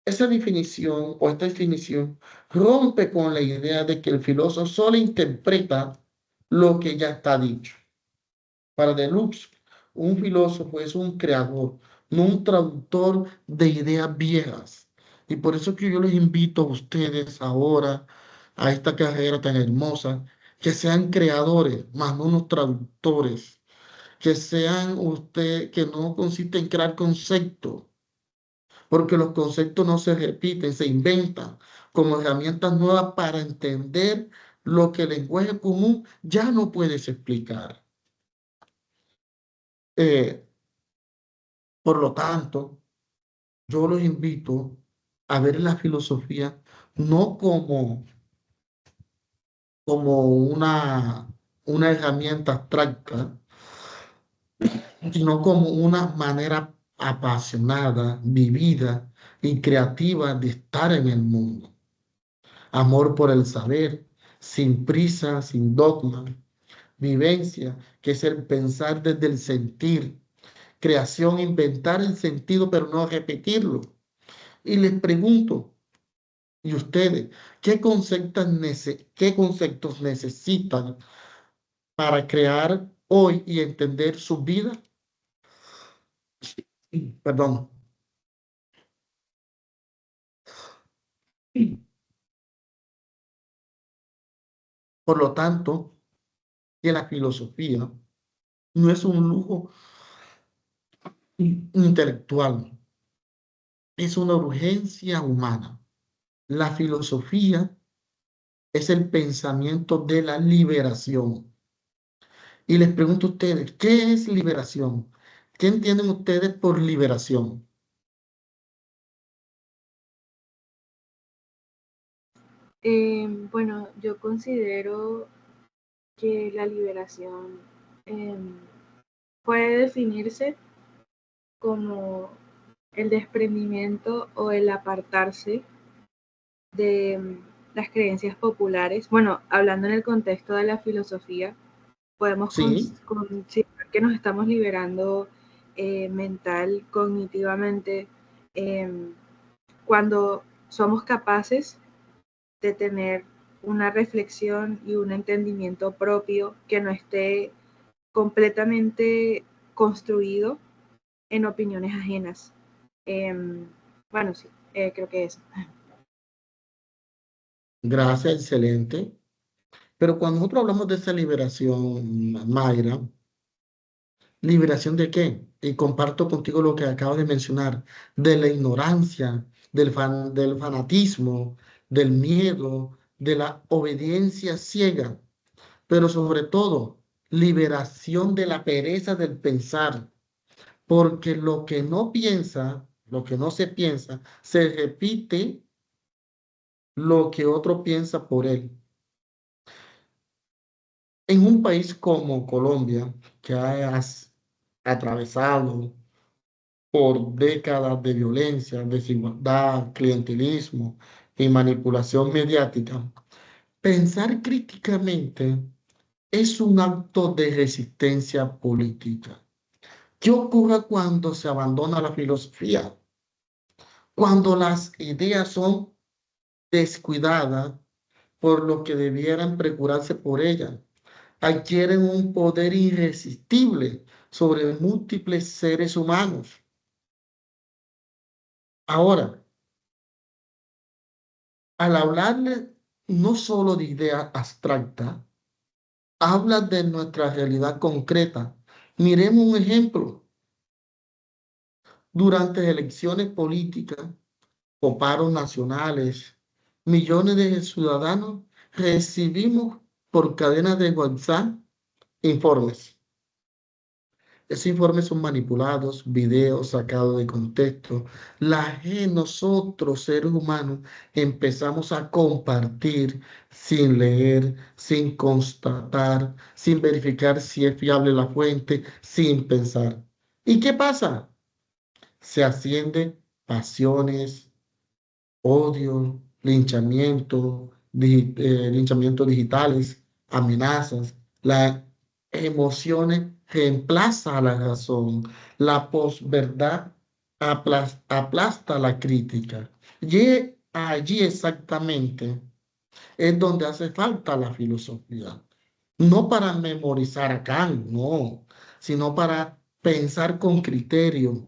Esa definición o esta definición rompe con la idea de que el filósofo solo interpreta lo que ya está dicho. Para Deleuze, un filósofo es un creador, no un traductor de ideas viejas. Y por eso que yo les invito a ustedes ahora a esta carrera tan hermosa, que sean creadores, más no unos traductores, que sean ustedes, que no consiste en crear conceptos, porque los conceptos no se repiten, se inventan como herramientas nuevas para entender lo que el lenguaje común ya no puedes explicar. Eh, por lo tanto, yo los invito a ver la filosofía no como una herramienta abstracta, sino como una manera apasionada, vivida y creativa de estar en el mundo. Amor por el saber, sin prisa, sin dogma, vivencia, que es el pensar desde el sentir, creación, inventar el sentido, pero no repetirlo. Y les pregunto, ¿y ustedes qué conceptos necesitan para crear hoy y entender su vida? Perdón. Por lo tanto, que la filosofía no es un lujo intelectual, es una urgencia humana. La filosofía es el pensamiento de la liberación. Y les pregunto a ustedes, ¿qué es liberación? ¿Qué entienden ustedes por liberación? Bueno, yo considero que la liberación em, puede definirse como el desprendimiento o el apartarse de las creencias populares. Bueno, hablando en el contexto de la filosofía, podemos Sí, considerar que nos estamos liberando mental, cognitivamente, cuando somos capaces de tener una reflexión y un entendimiento propio que no esté completamente construido en opiniones ajenas. Bueno, sí, creo que eso. Gracias, excelente. Pero cuando nosotros hablamos de esa liberación, Mayra, ¿liberación de qué? Y comparto contigo lo que acabas de mencionar, de la ignorancia, del fanatismo, del miedo, de la obediencia ciega, pero sobre todo, liberación de la pereza del pensar, porque lo que no piensa, lo que no se piensa, se repite lo que otro piensa por él. En un país como Colombia, que ha atravesado por décadas de violencia, desigualdad, clientelismo y manipulación mediática, pensar críticamente es un acto de resistencia política. ¿Qué ocurre cuando se abandona la filosofía? Cuando las ideas son descuidadas por lo que debieran procurarse por ellas, adquieren un poder irresistible sobre múltiples seres humanos. Ahora, al hablarle no solo de ideas abstractas, habla de nuestra realidad concreta. Miremos un ejemplo. Durante elecciones políticas o paros nacionales, millones de ciudadanos recibimos por cadenas de WhatsApp informes. Esos informes son manipulados, videos sacados de contexto. Nosotros, seres humanos, empezamos a compartir sin leer, sin constatar, sin verificar si es fiable la fuente, sin pensar. ¿Y qué pasa? Se ascienden pasiones, odio, linchamientos digitales, amenazas. Las emociones reemplaza a la razón. La posverdad aplasta la crítica. Y allí exactamente es donde hace falta la filosofía. No para memorizar a Kant, no, sino para pensar con criterio,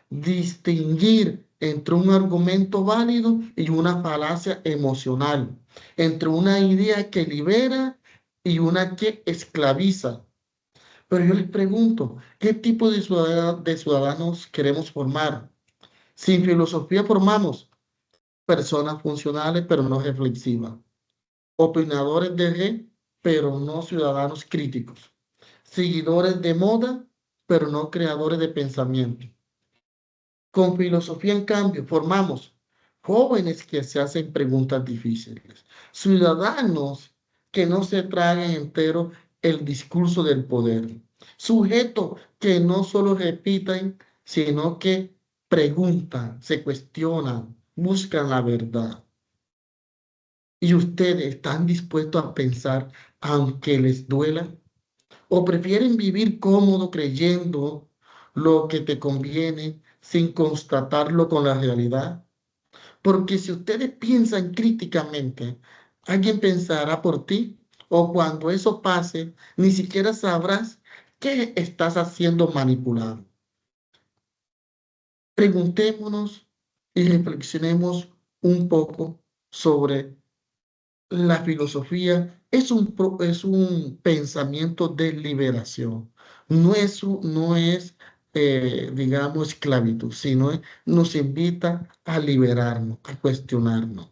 distinguir entre un argumento válido y una falacia emocional, entre una idea que libera y una que esclaviza. Pero yo les pregunto, ¿qué tipo de ciudadanos queremos formar? Sin filosofía formamos personas funcionales, pero no reflexivas, opinadores de red, pero no ciudadanos críticos, seguidores de moda, pero no creadores de pensamiento. Con filosofía, en cambio, formamos jóvenes que se hacen preguntas difíciles, ciudadanos que no se tragan entero el discurso del poder, sujetos que no solo repiten, sino que preguntan, se cuestionan, buscan la verdad. ¿Y ustedes están dispuestos a pensar aunque les duela? ¿O prefieren vivir cómodo creyendo lo que te conviene sin constatarlo con la realidad? Porque si ustedes piensan críticamente, alguien pensará por ti, o cuando eso pase, ni siquiera sabrás que estás haciendo manipulado. Preguntémonos y reflexionemos un poco sobre la filosofía. Es un pensamiento de liberación. No es, digamos, esclavitud, sino nos invita a liberarnos, a cuestionarnos.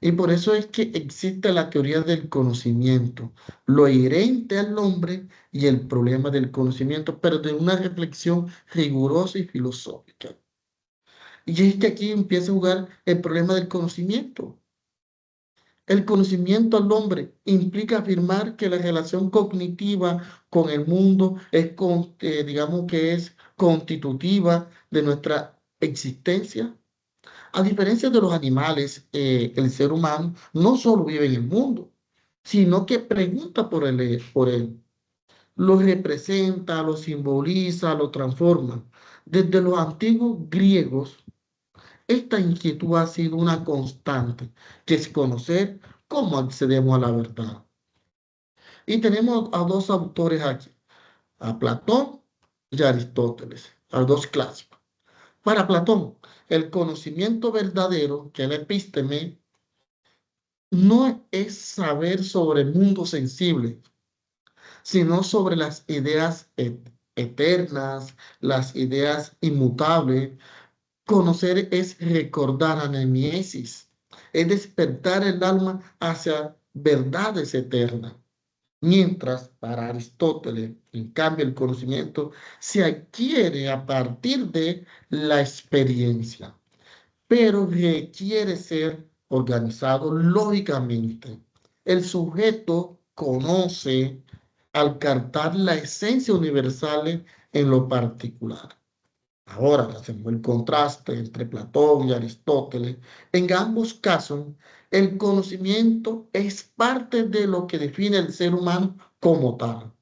Y por eso es que existe la teoría del conocimiento, lo inherente al hombre y el problema del conocimiento, pero de una reflexión rigurosa y filosófica. Y es que aquí empieza a jugar el problema del conocimiento. El conocimiento al hombre implica afirmar que la relación cognitiva con el mundo digamos que es constitutiva de nuestra existencia. A diferencia de los animales, el ser humano no solo vive en el mundo, sino que pregunta por él. Lo representa, lo simboliza, lo transforma. Desde los antiguos griegos, esta inquietud ha sido una constante, que es conocer cómo accedemos a la verdad. Y tenemos a dos autores aquí. a Platón y a Aristóteles, a los dos clásicos. Para Platón, el conocimiento verdadero, que es la epísteme, no es saber sobre el mundo sensible, sino sobre las ideas eternas, las ideas inmutables. Conocer es recordar anemiesis, es despertar el alma hacia verdades eternas. Mientras para Aristóteles, en cambio, el conocimiento se adquiere a partir de la experiencia, pero requiere ser organizado lógicamente. El sujeto conoce al captar la esencia universal en lo particular. Ahora hacemos el contraste entre Platón y Aristóteles. En ambos casos, el conocimiento es parte de lo que define el ser humano como tal.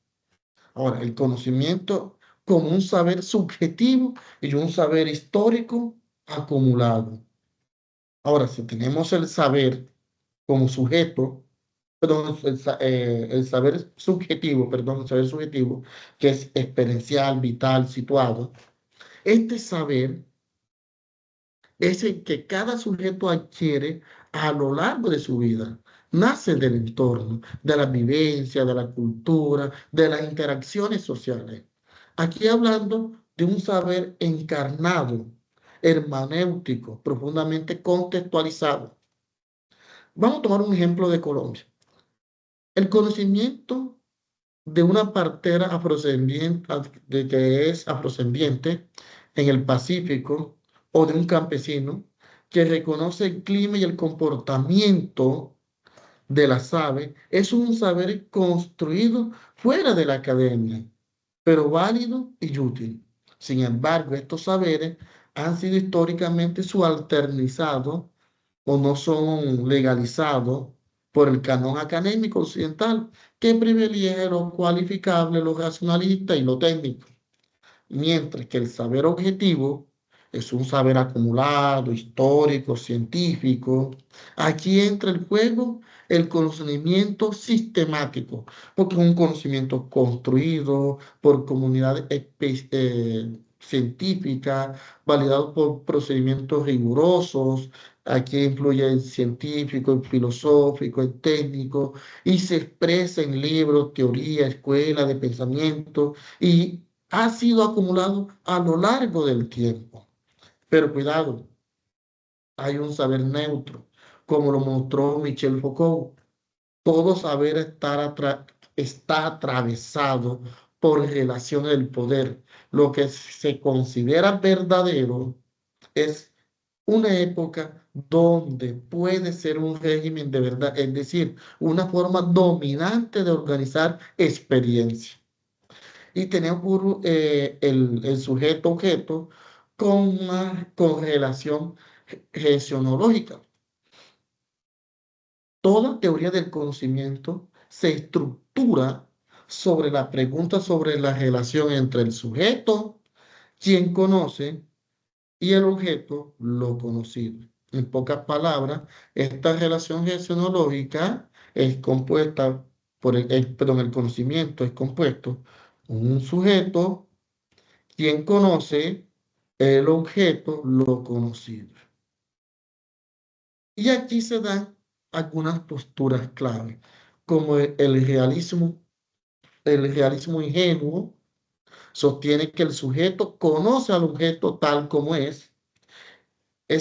Ahora, el conocimiento como un saber subjetivo y un saber histórico acumulado. Ahora, si tenemos el saber como sujeto, perdón, el saber subjetivo, perdón, el saber subjetivo, que es experiencial, vital, situado, este saber es el que cada sujeto adquiere a lo largo de su vida. Nace del entorno, de la vivencia, de la cultura, de las interacciones sociales. Aquí hablando de un saber encarnado, hermenéutico, profundamente contextualizado. Vamos a tomar un ejemplo de Colombia. El conocimiento de una partera afrodescendiente, de que es afrodescendiente en el Pacífico, o de un campesino que reconoce el clima y el comportamiento de las aves, es un saber construido fuera de la academia, pero válido y útil. Sin embargo, estos saberes han sido históricamente subalternizados o no son legalizados por el canon académico occidental, que privilegia lo cualificable, lo racionalista y lo técnico, mientras que el saber objetivo es un saber acumulado, histórico, científico. Aquí entra el juego el conocimiento sistemático, porque es un conocimiento construido por comunidades científicas, validado por procedimientos rigurosos. Aquí influye el científico, el filosófico, el técnico, y se expresa en libros, teoría, escuela de pensamiento, y ha sido acumulado a lo largo del tiempo. Pero cuidado, hay un saber neutro, como lo mostró Michel Foucault. Todo saber está atravesado por relaciones del poder. Lo que se considera verdadero es una época donde puede ser un régimen de verdad, es decir, una forma dominante de organizar experiencia. Y tenemos el sujeto-objeto con una correlación gestionológica. Toda teoría del conocimiento se estructura sobre la pregunta sobre la relación entre el sujeto, quien conoce, y el objeto, lo conocido. En pocas palabras, esta relación gestionológica es compuesta perdón, el conocimiento es compuesto por un sujeto, quien conoce, el objeto, lo conocido. Y aquí se dan algunas posturas clave, como el realismo ingenuo sostiene que el sujeto conoce al objeto tal como es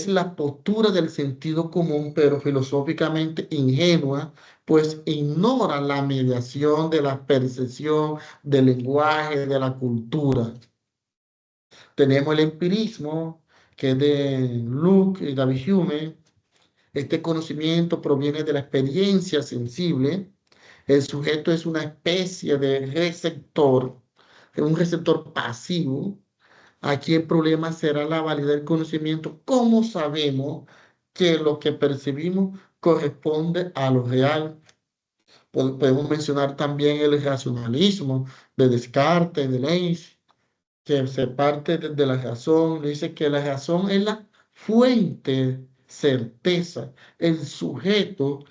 la postura del sentido común, pero filosóficamente ingenua, pues ignora la mediación de la percepción, del lenguaje, de la cultura. Tenemos el empirismo, que es de Luke y David Hume. Este conocimiento proviene de la experiencia sensible. El sujeto es una especie de receptor, un receptor pasivo. Aquí el problema será la validez del conocimiento. ¿Cómo sabemos que lo que percibimos corresponde a lo real? Podemos mencionar también el racionalismo de Descartes, de Leibniz, que se parte de la razón. Dice que la razón es la fuente, certeza. El sujeto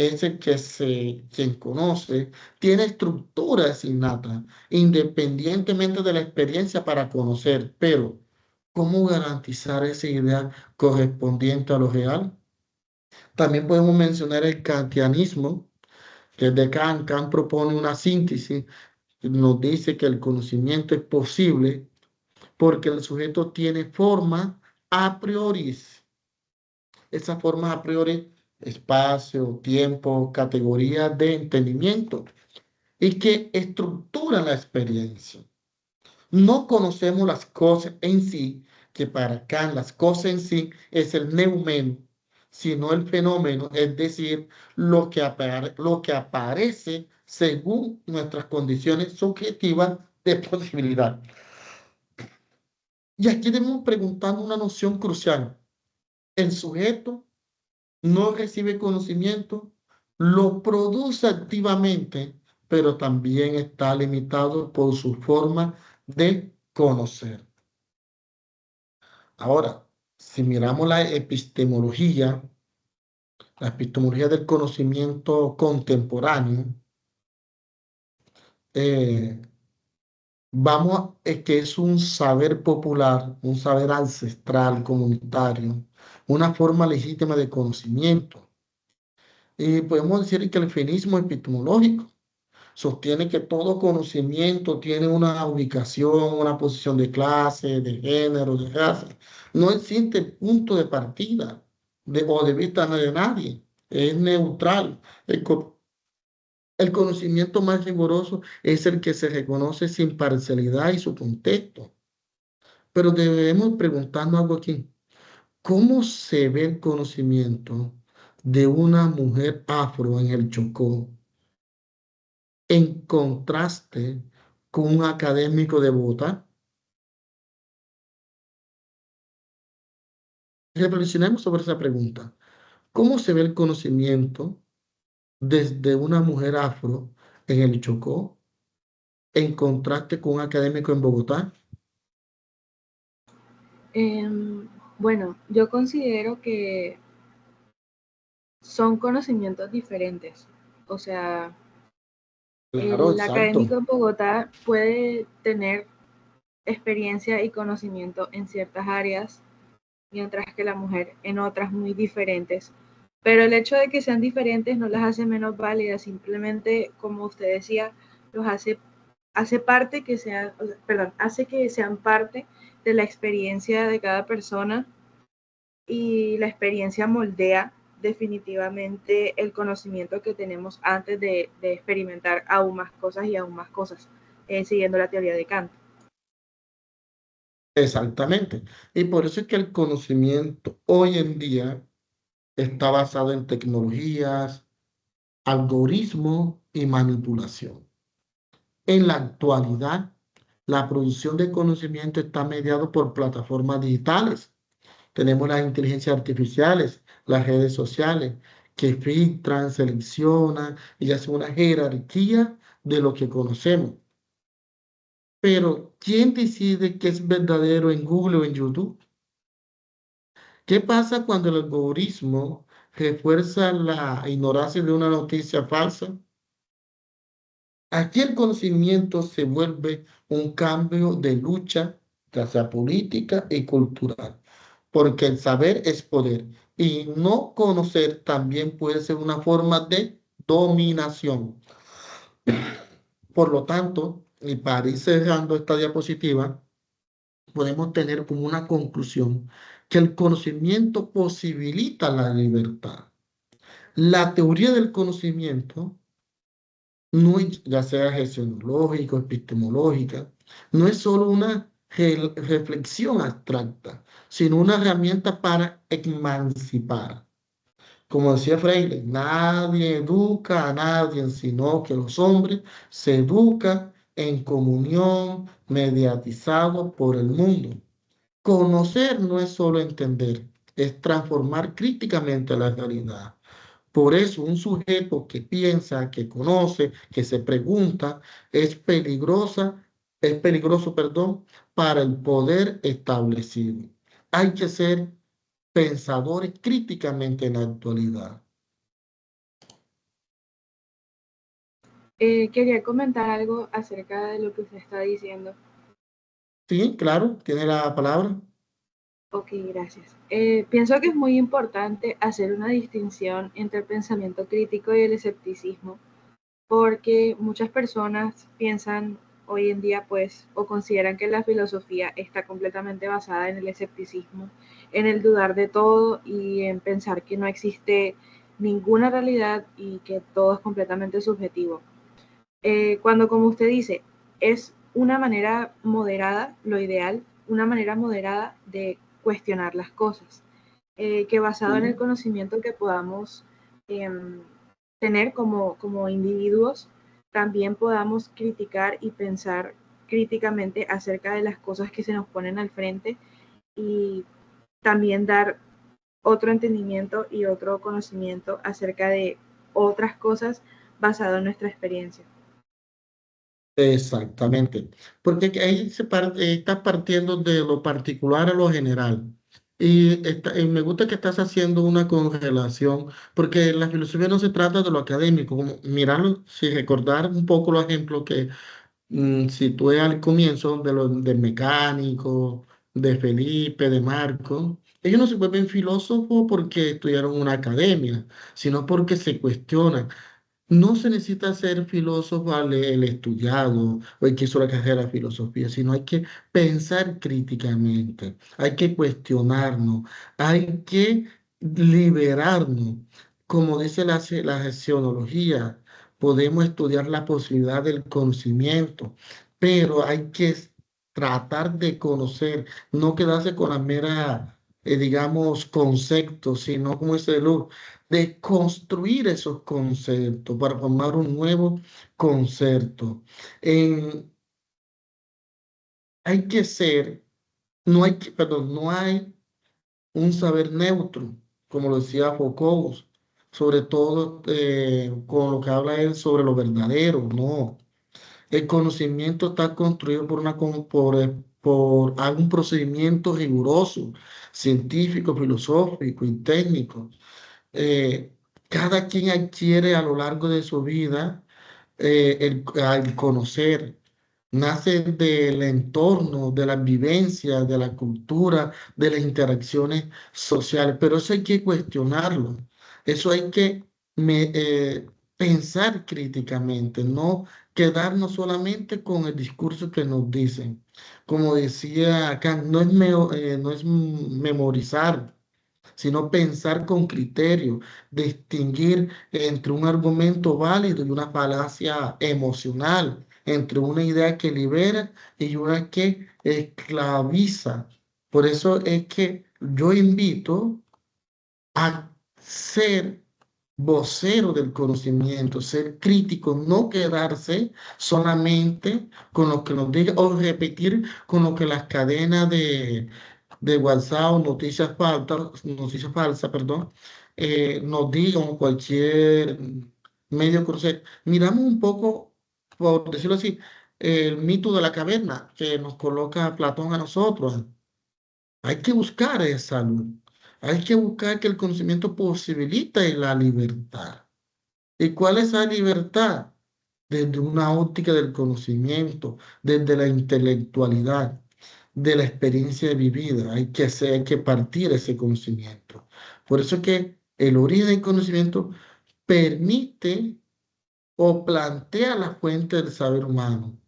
es el que quien conoce, tiene estructuras innatas, independientemente de la experiencia para conocer, pero ¿cómo garantizar esa idea correspondiente a lo real? También podemos mencionar el kantianismo, que es de Kant. Kant propone una síntesis, nos dice que el conocimiento es posible porque el sujeto tiene forma a priori. Esa forma a priori, espacio, tiempo, categorías de entendimiento y que estructuran la experiencia. No conocemos las cosas en sí, que para Kant las cosas en sí es el neumeno, sino el fenómeno, es decir, lo que aparece según nuestras condiciones subjetivas de posibilidad. Y aquí debemos preguntar una noción crucial. El sujeto no recibe conocimiento, lo produce activamente, pero también está limitado por su forma de conocer. Ahora, si miramos la epistemología del conocimiento contemporáneo, eh, que es un saber popular, un saber ancestral, comunitario, una forma legítima de conocimiento. Y podemos decir que el feminismo epistemológico sostiene que todo conocimiento tiene una ubicación, una posición de clase, de género, de raza. No existe punto de partida o de vista de nadie. Es neutral. El conocimiento más riguroso es el que se reconoce sin parcialidad y su contexto. Pero debemos preguntarnos algo aquí. ¿Cómo se ve el conocimiento de una mujer afro en el Chocó en contraste con un académico de Bogotá? Reflexionemos sobre esa pregunta. ¿Cómo se ve el conocimiento desde una mujer afro en el Chocó en contraste con un académico en Bogotá? Bueno, yo considero que son conocimientos diferentes. O sea, Claro, el académico exacto. en Bogotá puede tener experiencia y conocimiento en ciertas áreas, mientras que la mujer en otras muy diferentes. Pero el hecho de que sean diferentes no las hace menos válidas, simplemente, como usted decía, los hace parte que sean, o sea, perdón, hace que sean parte de la experiencia de cada persona y la experiencia moldea definitivamente el conocimiento que tenemos antes de experimentar aún más cosas y aún más cosas, siguiendo la teoría de Kant. Exactamente. Y por eso es que el conocimiento hoy en día está basado en tecnologías, algoritmos y manipulación. En la actualidad, la producción de conocimiento está mediado por plataformas digitales. Tenemos las inteligencias artificiales, las redes sociales, que filtran, seleccionan y hacen una jerarquía de lo que conocemos. Pero, ¿quién decide qué es verdadero en Google o en YouTube? ¿Qué pasa cuando el algoritmo refuerza la ignorancia de una noticia falsa? Aquí el conocimiento se vuelve un cambio de lucha, ya sea política y cultural, porque el saber es poder y no conocer también puede ser una forma de dominación. Por lo tanto, y para ir cerrando esta diapositiva, podemos tener como una conclusión que el conocimiento posibilita la libertad. La teoría del conocimiento no es, ya sea gestionológico, epistemológica, no es solo una reflexión abstracta, sino una herramienta para emancipar. Como decía Freire, nadie educa a nadie, sino que los hombres se educan en comunión, mediatizado por el mundo. Conocer no es solo entender, es transformar críticamente la realidad. Por eso un sujeto que piensa, que conoce, que se pregunta, es peligroso, perdón, para el poder establecido. Hay que ser pensadores críticamente en la actualidad. Quería comentar algo acerca de lo que usted está diciendo. Sí, claro, tiene la palabra. Ok, gracias. Pienso que es muy importante hacer una distinción entre el pensamiento crítico y el escepticismo, porque muchas personas piensan hoy en día, pues, o consideran que la filosofía está completamente basada en el escepticismo, en el dudar de todo y en pensar que no existe ninguna realidad y que todo es completamente subjetivo. Cuando, como usted dice, es una manera moderada, lo ideal, una manera moderada de cuestionar las cosas, que basado en el Sí. conocimiento que podamos eh, tener como individuos, también podamos criticar y pensar críticamente acerca de las cosas que se nos ponen al frente y también dar otro entendimiento y otro conocimiento acerca de otras cosas basado en nuestra experiencia. Exactamente, porque que ahí está partiendo de lo particular a lo general. Y me gusta que estás haciendo una congelación, porque la filosofía no se trata de lo académico, como mirarlo, si recordar un poco los ejemplos que situé al comienzo de los de Mecánico, de Felipe, de Marco. Ellos no se vuelven filósofos porque estudiaron una academia, sino porque se cuestionan. No se necesita ser filósofo el estudiado o el que hizo la carrera de filosofía, sino hay que pensar críticamente, hay que cuestionarnos, hay que liberarnos. Como dice la gestionología, podemos estudiar la posibilidad del conocimiento, pero hay que tratar de conocer, no quedarse con la mera, digamos, conceptos, sino como dice Luz, de construir esos conceptos para formar un nuevo concepto. En- Hay que ser, no hay que, perdón, no hay un saber neutro, como lo decía Foucault, sobre todo con lo que habla él sobre lo verdadero, no. El conocimiento está construido por algún procedimiento riguroso, científico, filosófico y técnico. eh, Cada quien adquiere a lo largo de su vida al conocer, nace del entorno, de las vivencias, de la cultura, de las interacciones sociales, pero eso hay que cuestionarlo, eso hay que pensar críticamente, no quedarnos solamente con el discurso que nos dicen. Como decía Kant, no es memorizar, sino pensar con criterio, distinguir entre un argumento válido y una falacia emocional, entre una idea que libera y una que esclaviza. Por eso es que yo invito a ser vocero del conocimiento, ser crítico, no quedarse solamente con lo que nos diga o repetir con lo que las cadenas de WhatsApp o noticias falsas, perdón, nos digan o cualquier medio cruce. Miramos un poco, por decirlo así, el mito de la caverna que nos coloca Platón a nosotros. Hay que buscar esa luz. Hay que buscar que el conocimiento posibilite la libertad. ¿Y cuál es esa libertad? Desde una óptica del conocimiento, desde la intelectualidad, de la experiencia vivida. Hay que partir ese conocimiento. Por eso es que el origen del conocimiento permite o plantea la fuente del saber humano,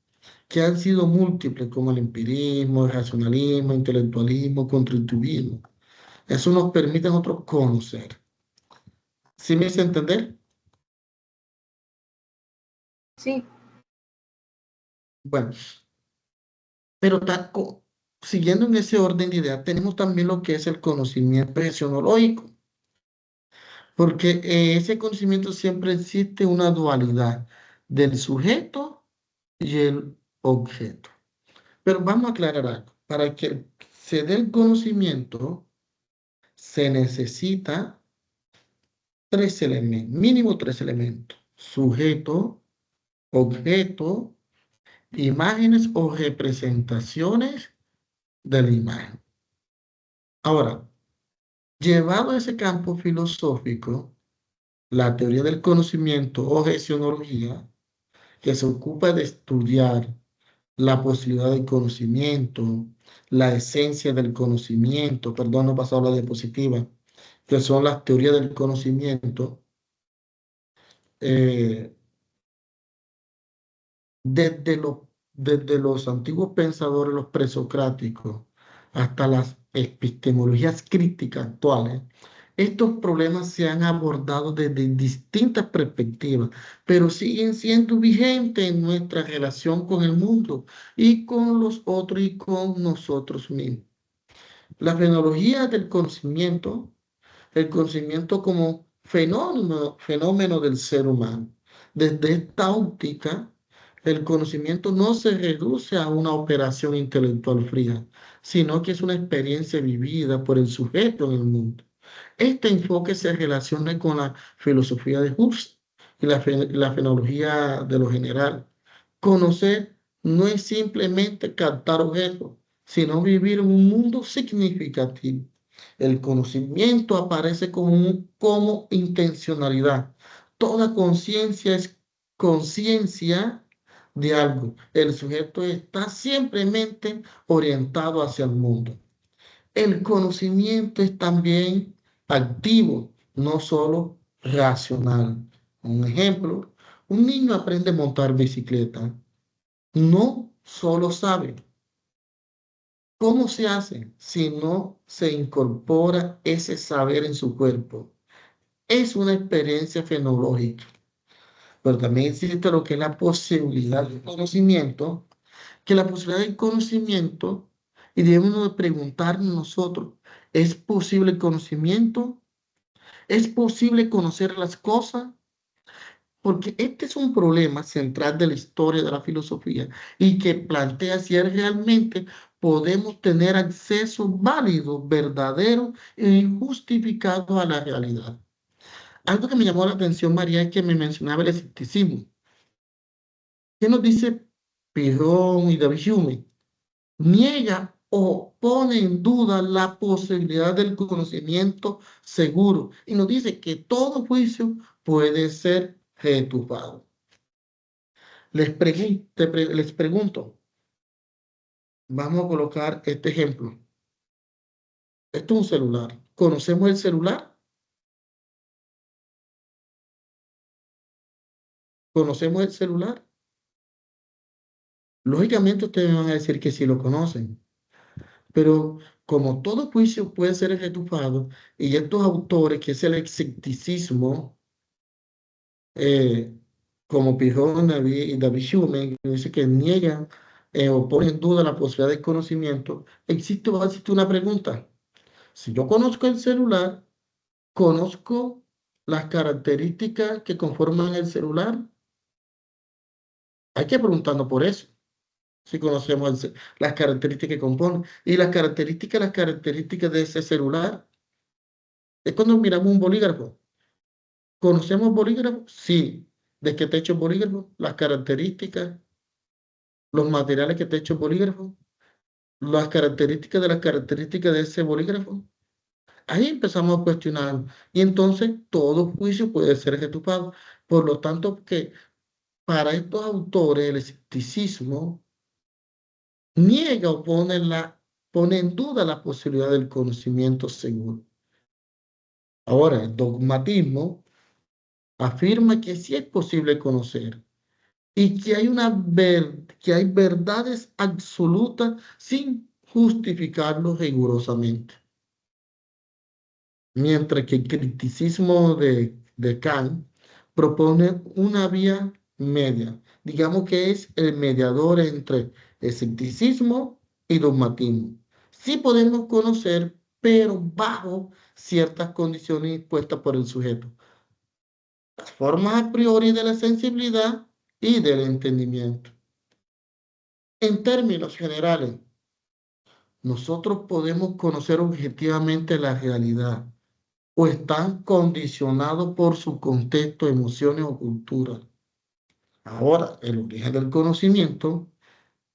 que han sido múltiples, como el empirismo, el racionalismo, el intelectualismo, el constructivismo. Eso nos permite a nosotros conocer. ¿Sí me hice entender? Sí, Bueno, pero siguiendo en ese orden de ideas, tenemos también lo que es el conocimiento gestionológico, porque ese conocimiento siempre existe una dualidad del sujeto y el objeto. Pero vamos a aclarar algo. Para que se dé el conocimiento, se necesita tres elementos, mínimo tres elementos: sujeto, objeto, imágenes o representaciones de la imagen. Ahora, llevado a ese campo filosófico, la teoría del conocimiento o gestionología que se ocupa de estudiar la posibilidad del conocimiento, la esencia del conocimiento, perdón, no he pasado la diapositiva, que son las teorías del conocimiento, eh, desde, desde los antiguos pensadores, los presocráticos, hasta las epistemologías críticas actuales, estos problemas se han abordado desde distintas perspectivas, pero siguen siendo vigentes en nuestra relación con el mundo y con los otros y con nosotros mismos. La fenomenología del conocimiento, el conocimiento como fenómeno del ser humano. Desde esta óptica, el conocimiento no se reduce a una operación intelectual fría, sino que es una experiencia vivida por el sujeto en el mundo. Este enfoque se relaciona con la filosofía de Husserl y la fenomenología de lo general. Conocer no es simplemente captar objetos, sino vivir en un mundo significativo. El conocimiento aparece como intencionalidad. Toda conciencia es conciencia de algo. El sujeto está simplemente orientado hacia el mundo. El conocimiento es también activo, no solo racional. Un ejemplo, un niño aprende a montar bicicleta. No solo sabe cómo se hace, sino se incorpora ese saber en su cuerpo. Es una experiencia fenológica, pero también existe lo que es la posibilidad del conocimiento, que la posibilidad del conocimiento, y debemos de preguntarnos nosotros, ¿es posible el conocimiento? ¿Es posible conocer las cosas? Porque este es un problema central de la historia de la filosofía y que plantea si realmente podemos tener acceso válido, verdadero y justificado a la realidad. Algo que me llamó la atención, María, es que me mencionaba el escepticismo. ¿Qué nos dice Pirón y David Hume? Niega o pone en duda la posibilidad del conocimiento seguro y nos dice que todo juicio puede ser retufado. Les pregunto, vamos a colocar este ejemplo. Esto es un celular. ¿Conocemos el celular? ¿Conocemos el celular? Lógicamente ustedes me van a decir que sí lo conocen, pero como todo juicio puede ser retufado, y estos autores, que es el escepticismo, eh, como Pijón y David Hume, que dice que niegan o ponen en duda la posibilidad de conocimiento, va a existir una pregunta. Si yo conozco el celular, ¿conozco las características que conforman el celular? Hay que preguntarnos por eso, si conocemos las características que componen. Y las características de ese celular, es cuando miramos un bolígrafo. ¿Conocemos bolígrafo? Sí. ¿De qué está hecho el bolígrafo? Las características, los materiales que está hecho el bolígrafo, las características de ese bolígrafo. Ahí empezamos a cuestionar. Y entonces todo juicio puede ser retufado. Por lo tanto, que para estos autores el escepticismo niega o pone en duda la posibilidad del conocimiento seguro. Ahora, el dogmatismo afirma que sí es posible conocer y que que hay verdades absolutas sin justificarlo rigurosamente. Mientras que el criticismo de Kant propone una vía media, digamos que es el mediador entre escepticismo y dogmatismo. Sí podemos conocer, pero bajo ciertas condiciones impuestas por el sujeto. Las formas a priori de la sensibilidad y del entendimiento. En términos generales, nosotros podemos conocer objetivamente la realidad o están condicionados por su contexto, emociones o cultura. Ahora, el origen del conocimiento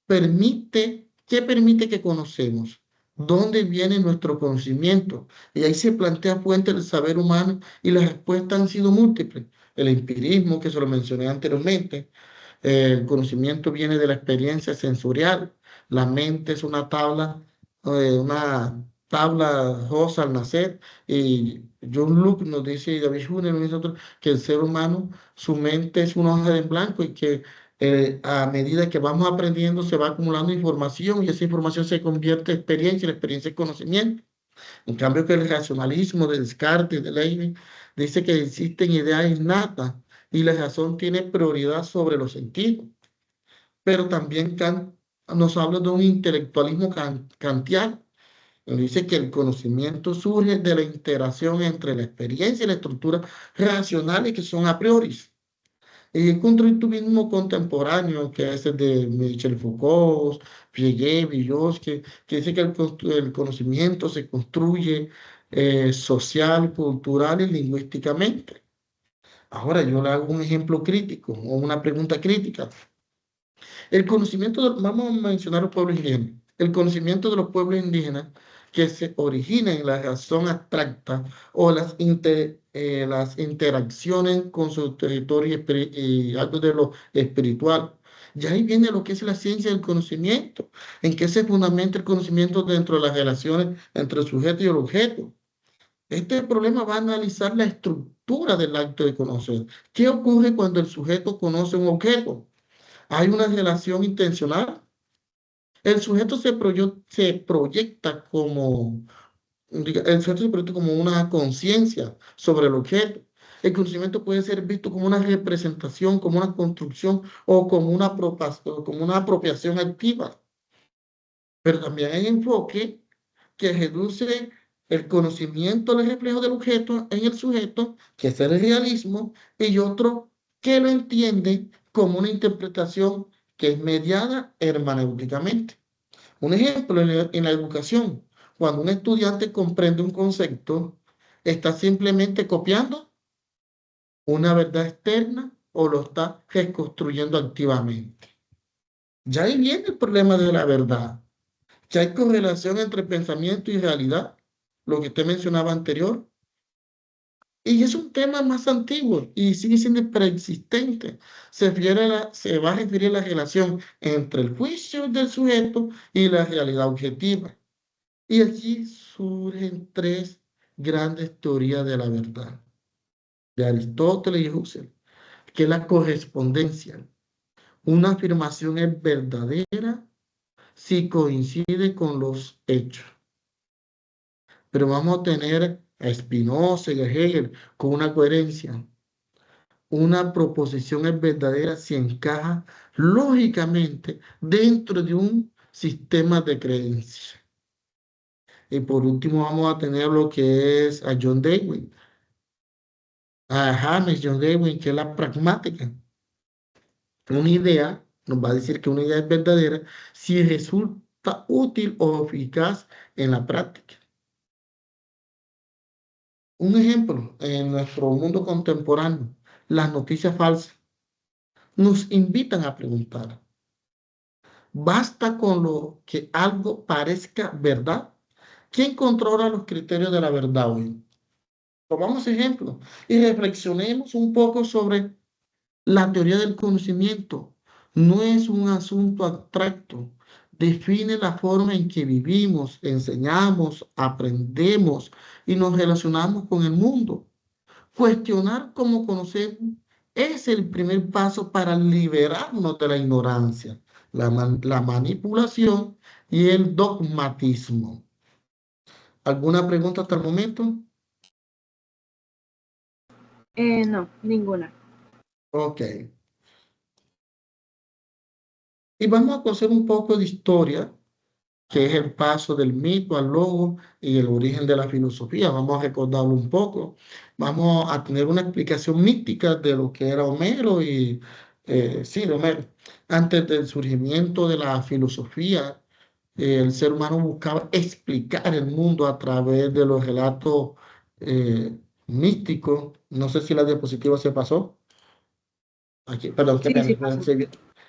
¿qué permite que conocemos? ¿Dónde viene nuestro conocimiento? Y ahí se plantea fuente del saber humano y las respuestas han sido múltiples. El empirismo, que se lo mencioné anteriormente, El conocimiento viene de la experiencia sensorial. La mente es una tabla rosa al nacer. Y John Luke nos dice, y David Hume nos dice otro, que el ser humano, su mente es una hoja en blanco y que a medida que vamos aprendiendo se va acumulando información y esa información se convierte en experiencia y la experiencia en conocimiento. En cambio que el racionalismo de Descartes, de Leibniz, dice que existen ideas innatas y la razón tiene prioridad sobre los sentidos. Pero también Kant nos habla de un intelectualismo kantiano. Nos dice que el conocimiento surge de la interacción entre la experiencia y la estructura racionales que son a priori. Y el constructivismo contemporáneo, que es el de Michel Foucault, Piaget, Vygotsky, que dice que el conocimiento se construye social, cultural y lingüísticamente. Ahora yo le hago un ejemplo crítico o una pregunta crítica. El conocimiento, vamos a mencionar los pueblos indígenas. El conocimiento de los pueblos indígenas que se origina en la razón abstracta o las interacciones con su territorio y algo de lo espiritual. Y ahí viene lo que es la ciencia del conocimiento, en que se fundamenta el conocimiento dentro de las relaciones entre el sujeto y el objeto. Este problema va a analizar la estructura del acto de conocer. ¿Qué ocurre cuando el sujeto conoce un objeto? Hay una relación intencional. El sujeto se proyecta como, el sujeto se proyecta como una conciencia sobre el objeto. El conocimiento puede ser visto como una representación, como una construcción o como una apropiación activa. Pero también hay enfoque que reduce el conocimiento del reflejo del objeto en el sujeto, que es el realismo, y otro que lo entiende como una interpretación que es mediada hermenéuticamente. Un ejemplo en la educación, cuando un estudiante comprende un concepto, está simplemente copiando una verdad externa o lo está reconstruyendo activamente. Ya ahí viene el problema de la verdad, que hay correlación entre pensamiento y realidad, lo que usted mencionaba anterior, y es un tema más antiguo y sigue siendo preexistente. Se va a referir a la relación entre el juicio del sujeto y la realidad objetiva. Y aquí surgen tres grandes teorías de la verdad, de Aristóteles y Husserl, que es la correspondencia. Una afirmación es verdadera si coincide con los hechos. Pero vamos a tener a Spinoza y a Hegel con una coherencia. Una proposición es verdadera si encaja lógicamente dentro de un sistema de creencias. Y por último vamos a tener lo que es a John Dewey, a James John Dewey, que es la pragmática. Una idea nos va a decir que una idea es verdadera si resulta útil o eficaz en la práctica. Un ejemplo, en nuestro mundo contemporáneo, las noticias falsas nos invitan a preguntar, ¿basta con lo que algo parezca verdad? ¿Quién controla los criterios de la verdad hoy? Tomamos ejemplo y reflexionemos un poco sobre la teoría del conocimiento. No es un asunto abstracto. Define la forma en que vivimos, enseñamos, aprendemos y nos relacionamos con el mundo. Cuestionar cómo conocemos es el primer paso para liberarnos de la ignorancia, la manipulación y el dogmatismo. ¿Alguna pregunta hasta el momento? No, ninguna. Ok. Y vamos a conocer un poco de historia, que es el paso del mito al logo y el origen de la filosofía. Vamos a recordarlo un poco. Vamos a tener una explicación mística de lo que era Homero y, sí, de Homero. Antes del surgimiento de la filosofía, el ser humano buscaba explicar el mundo a través de los relatos místicos. No sé si la diapositiva se pasó. Aquí, perdón, qué Sí, pena. sí pasó.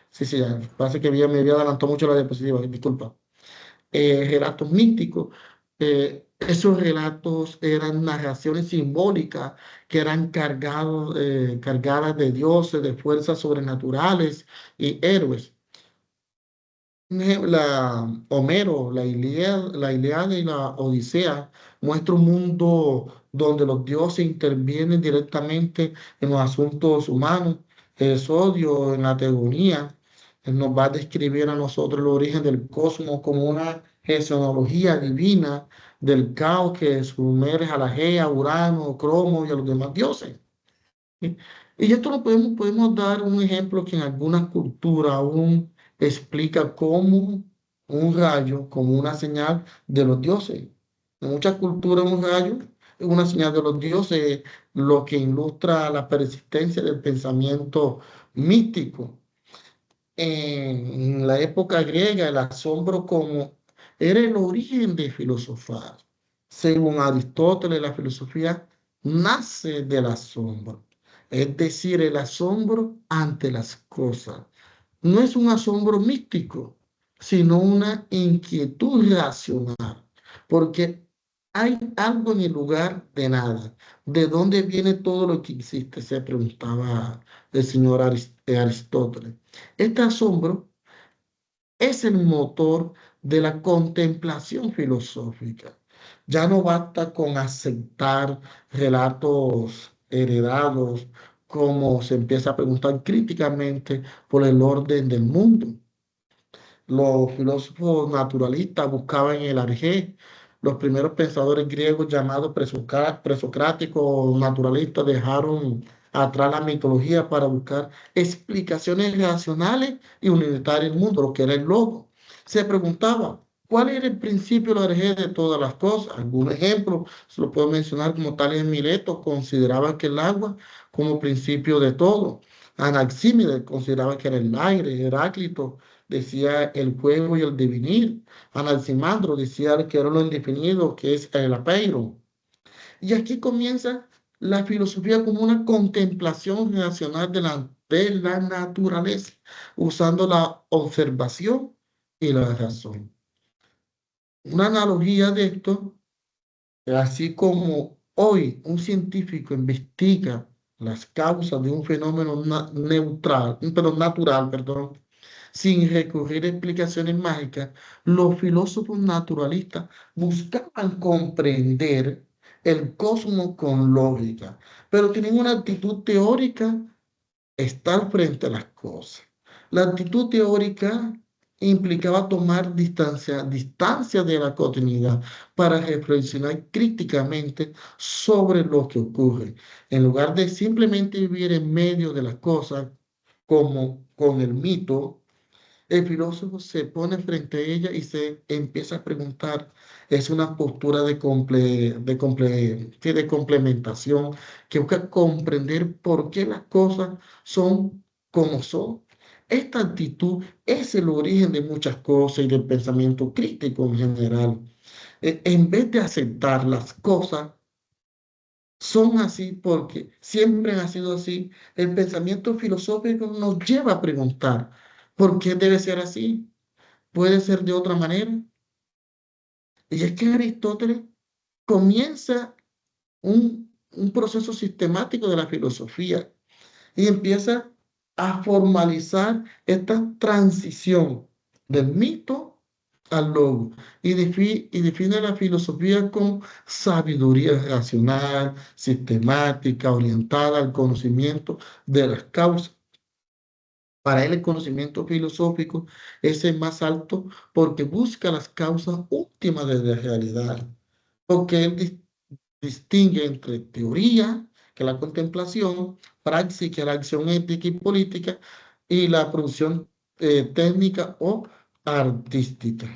Sí, sí, parece que me había adelantado mucho la diapositiva, disculpa. Relatos místicos. Esos relatos eran narraciones simbólicas que eran cargadas de dioses, de fuerzas sobrenaturales y héroes. Homero, la Ilíada y la Odisea muestra un mundo donde los dioses intervienen directamente en los asuntos humanos. Sodio, en la teogonía, nos va a describir a nosotros el origen del cosmos como una genealogía divina del caos que sumerge a la Gea, Urano, Cromo y a los demás dioses. ¿Sí? Y esto podemos dar un ejemplo que en algunas culturas aún explica cómo un rayo, como una señal de los dioses. En muchas culturas un rayo es una señal de los dioses, lo que ilustra la persistencia del pensamiento místico. En la época griega, el asombro como era el origen de filosofar. Según Aristóteles, la filosofía nace del asombro, es decir, el asombro ante las cosas. No es un asombro místico, sino una inquietud racional, porque hay algo en el lugar de nada. ¿De dónde viene todo lo que existe? Se preguntaba el señor Aristóteles. Este asombro es el motor de la contemplación filosófica. Ya no basta con aceptar relatos heredados, como se empieza a preguntar críticamente por el orden del mundo. Los filósofos naturalistas buscaban el arjé. Los primeros pensadores griegos llamados presocráticos naturalistas dejaron atrás la mitología para buscar explicaciones racionales y unitarias del mundo, lo que era el logo. Se preguntaba, ¿cuál era el principio del arjé de todas las cosas? Algún ejemplo, se lo puedo mencionar como Tales de Mileto, consideraba que el agua como principio de todo. Anaxímenes consideraba que era el aire. Heráclito decía el fuego y el devenir. Anaximandro decía que era lo indefinido, que es el apeiro. Y aquí comienza la filosofía como una contemplación racional de la naturaleza, usando la observación y la razón. Una analogía de esto, así como hoy un científico investiga las causas de un fenómeno natural, perdón, sin recurrir a explicaciones mágicas, los filósofos naturalistas buscaban comprender el cosmos con lógica, pero tenían una actitud teórica, estar frente a las cosas. La actitud teórica implicaba tomar distancia de la cotidianidad para reflexionar críticamente sobre lo que ocurre, en lugar de simplemente vivir en medio de las cosas como con el mito. El filósofo se pone frente a ella y se empieza a preguntar. Es una postura de complementación que busca comprender por qué las cosas son como son. Esta actitud es el origen de muchas cosas y del pensamiento crítico en general. En vez de aceptar las cosas, son así porque siempre han sido así. El pensamiento filosófico nos lleva a preguntar, ¿por qué debe ser así? ¿Puede ser de otra manera? Y es que Aristóteles comienza un proceso sistemático de la filosofía y empieza a formalizar esta transición del mito al logo y define la filosofía como sabiduría racional, sistemática, orientada al conocimiento de las causas. Para él el conocimiento filosófico es el más alto porque busca las causas últimas de la realidad, porque él distingue entre teoría, que es la contemplación, praxis, que es la acción ética y política, y la producción técnica o artística.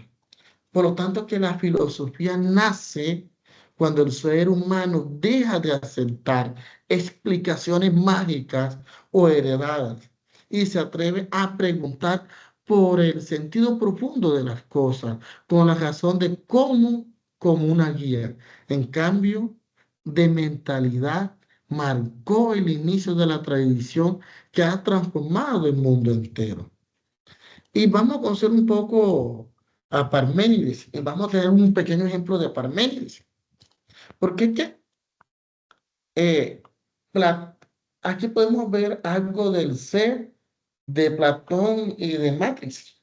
Por lo tanto, que la filosofía nace cuando el ser humano deja de aceptar explicaciones mágicas o heredadas y se atreve a preguntar por el sentido profundo de las cosas, con la razón de cómo como una guía. En cambio, de mentalidad marcó el inicio de la tradición que ha transformado el mundo entero. Y vamos a conocer un poco a Parménides. Y vamos a tener un pequeño ejemplo de Parménides. Porque es que eh, Pla- aquí podemos ver algo del ser de Platón y de Matrix.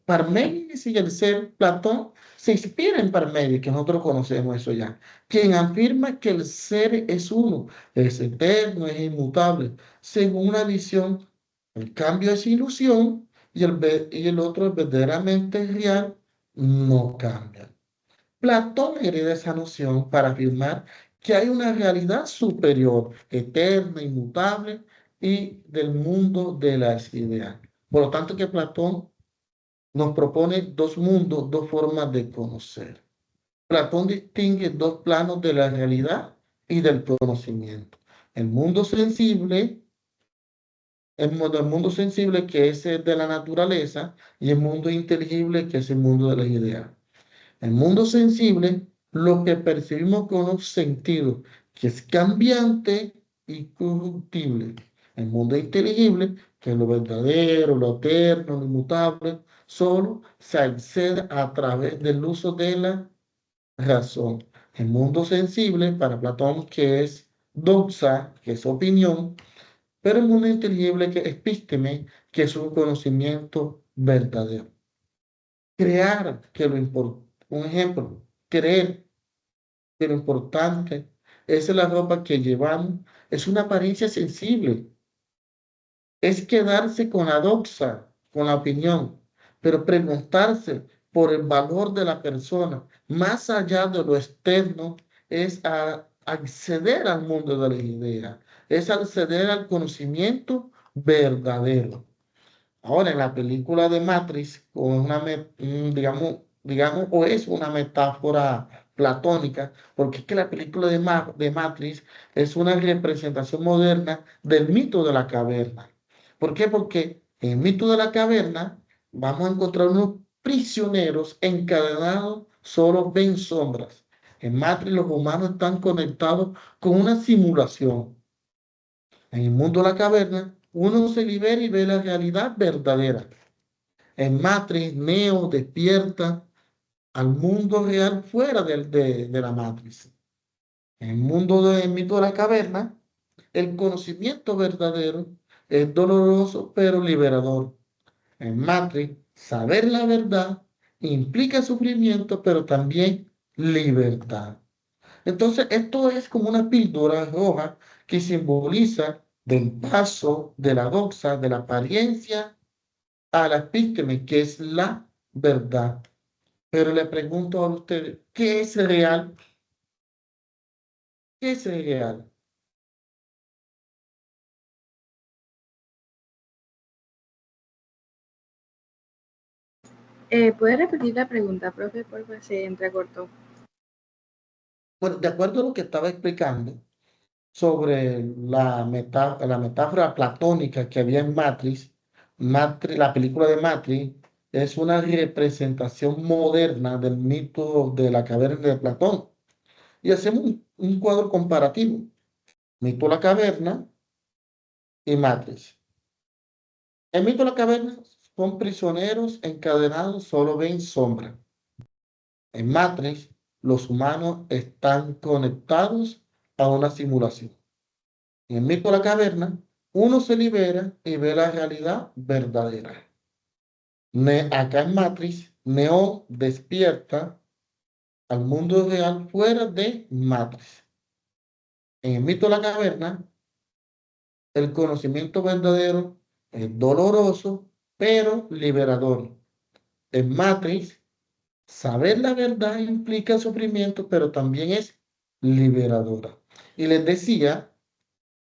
Parménides y el ser Platón se inspira en Parménides, que nosotros conocemos eso ya, quien afirma que el ser es uno, es eterno, es inmutable, según una visión, el cambio es ilusión y el otro es verdaderamente real, no cambia. Platón hereda esa noción para afirmar que hay una realidad superior, eterna, inmutable y del mundo de las ideas. Por lo tanto, que Platón nos propone dos mundos, dos formas de conocer. Platón distingue dos planos de la realidad y del conocimiento. El mundo sensible, el mundo sensible que es el de la naturaleza y el mundo inteligible que es el mundo de las ideas. El mundo sensible, lo que percibimos con los sentidos, que es cambiante y corruptible. El mundo inteligible, que es lo verdadero, lo eterno, lo inmutable, solo se accede a través del uso de la razón. El mundo sensible, para Platón, que es doxa, que es opinión, pero el mundo inteligible, que es epísteme, que es un conocimiento verdadero. Crear, un ejemplo, creer que lo importante es la ropa que llevamos, es una apariencia sensible, es quedarse con la doxa, con la opinión, pero preguntarse por el valor de la persona, más allá de lo externo, es acceder al mundo de las ideas, es acceder al conocimiento verdadero. Ahora, en la película de Matrix, con digamos, o es una metáfora platónica, porque es que la película de Matrix es una representación moderna del mito de la caverna. ¿Por qué? Porque en el mito de la caverna vamos a encontrar unos prisioneros encadenados, solo ven sombras. En Matrix los humanos están conectados con una simulación. En el mundo de la caverna, uno se libera y ve la realidad verdadera. En Matrix, Neo despierta al mundo real fuera de la Matrix. En el mundo del mito de la caverna, el conocimiento verdadero es doloroso pero liberador. En Matrix, saber la verdad implica sufrimiento pero también libertad. Entonces, esto es como una píldora roja que simboliza del paso de la doxa, de la apariencia a la epítome, que es la verdad. Pero le pregunto a ustedes, ¿qué es real? ¿Qué es real? ¿Puede repetir la pregunta, profe? Porque se entrecortó. Bueno, de acuerdo a lo que estaba explicando sobre la metáfora platónica que había en Matrix, la película de Matrix es una representación moderna del mito de la caverna de Platón. Y hacemos un cuadro comparativo. Mito de la caverna y Matrix. El mito de la caverna son prisioneros encadenados, solo ven sombra. En Matrix, los humanos están conectados a una simulación. En el mito de la caverna, uno se libera y ve la realidad verdadera. Acá en Matrix, Neo despierta al mundo real fuera de Matrix. En el mito de la caverna, el conocimiento verdadero es doloroso, pero liberador. En Matrix, saber la verdad implica sufrimiento, pero también es liberadora. Y les decía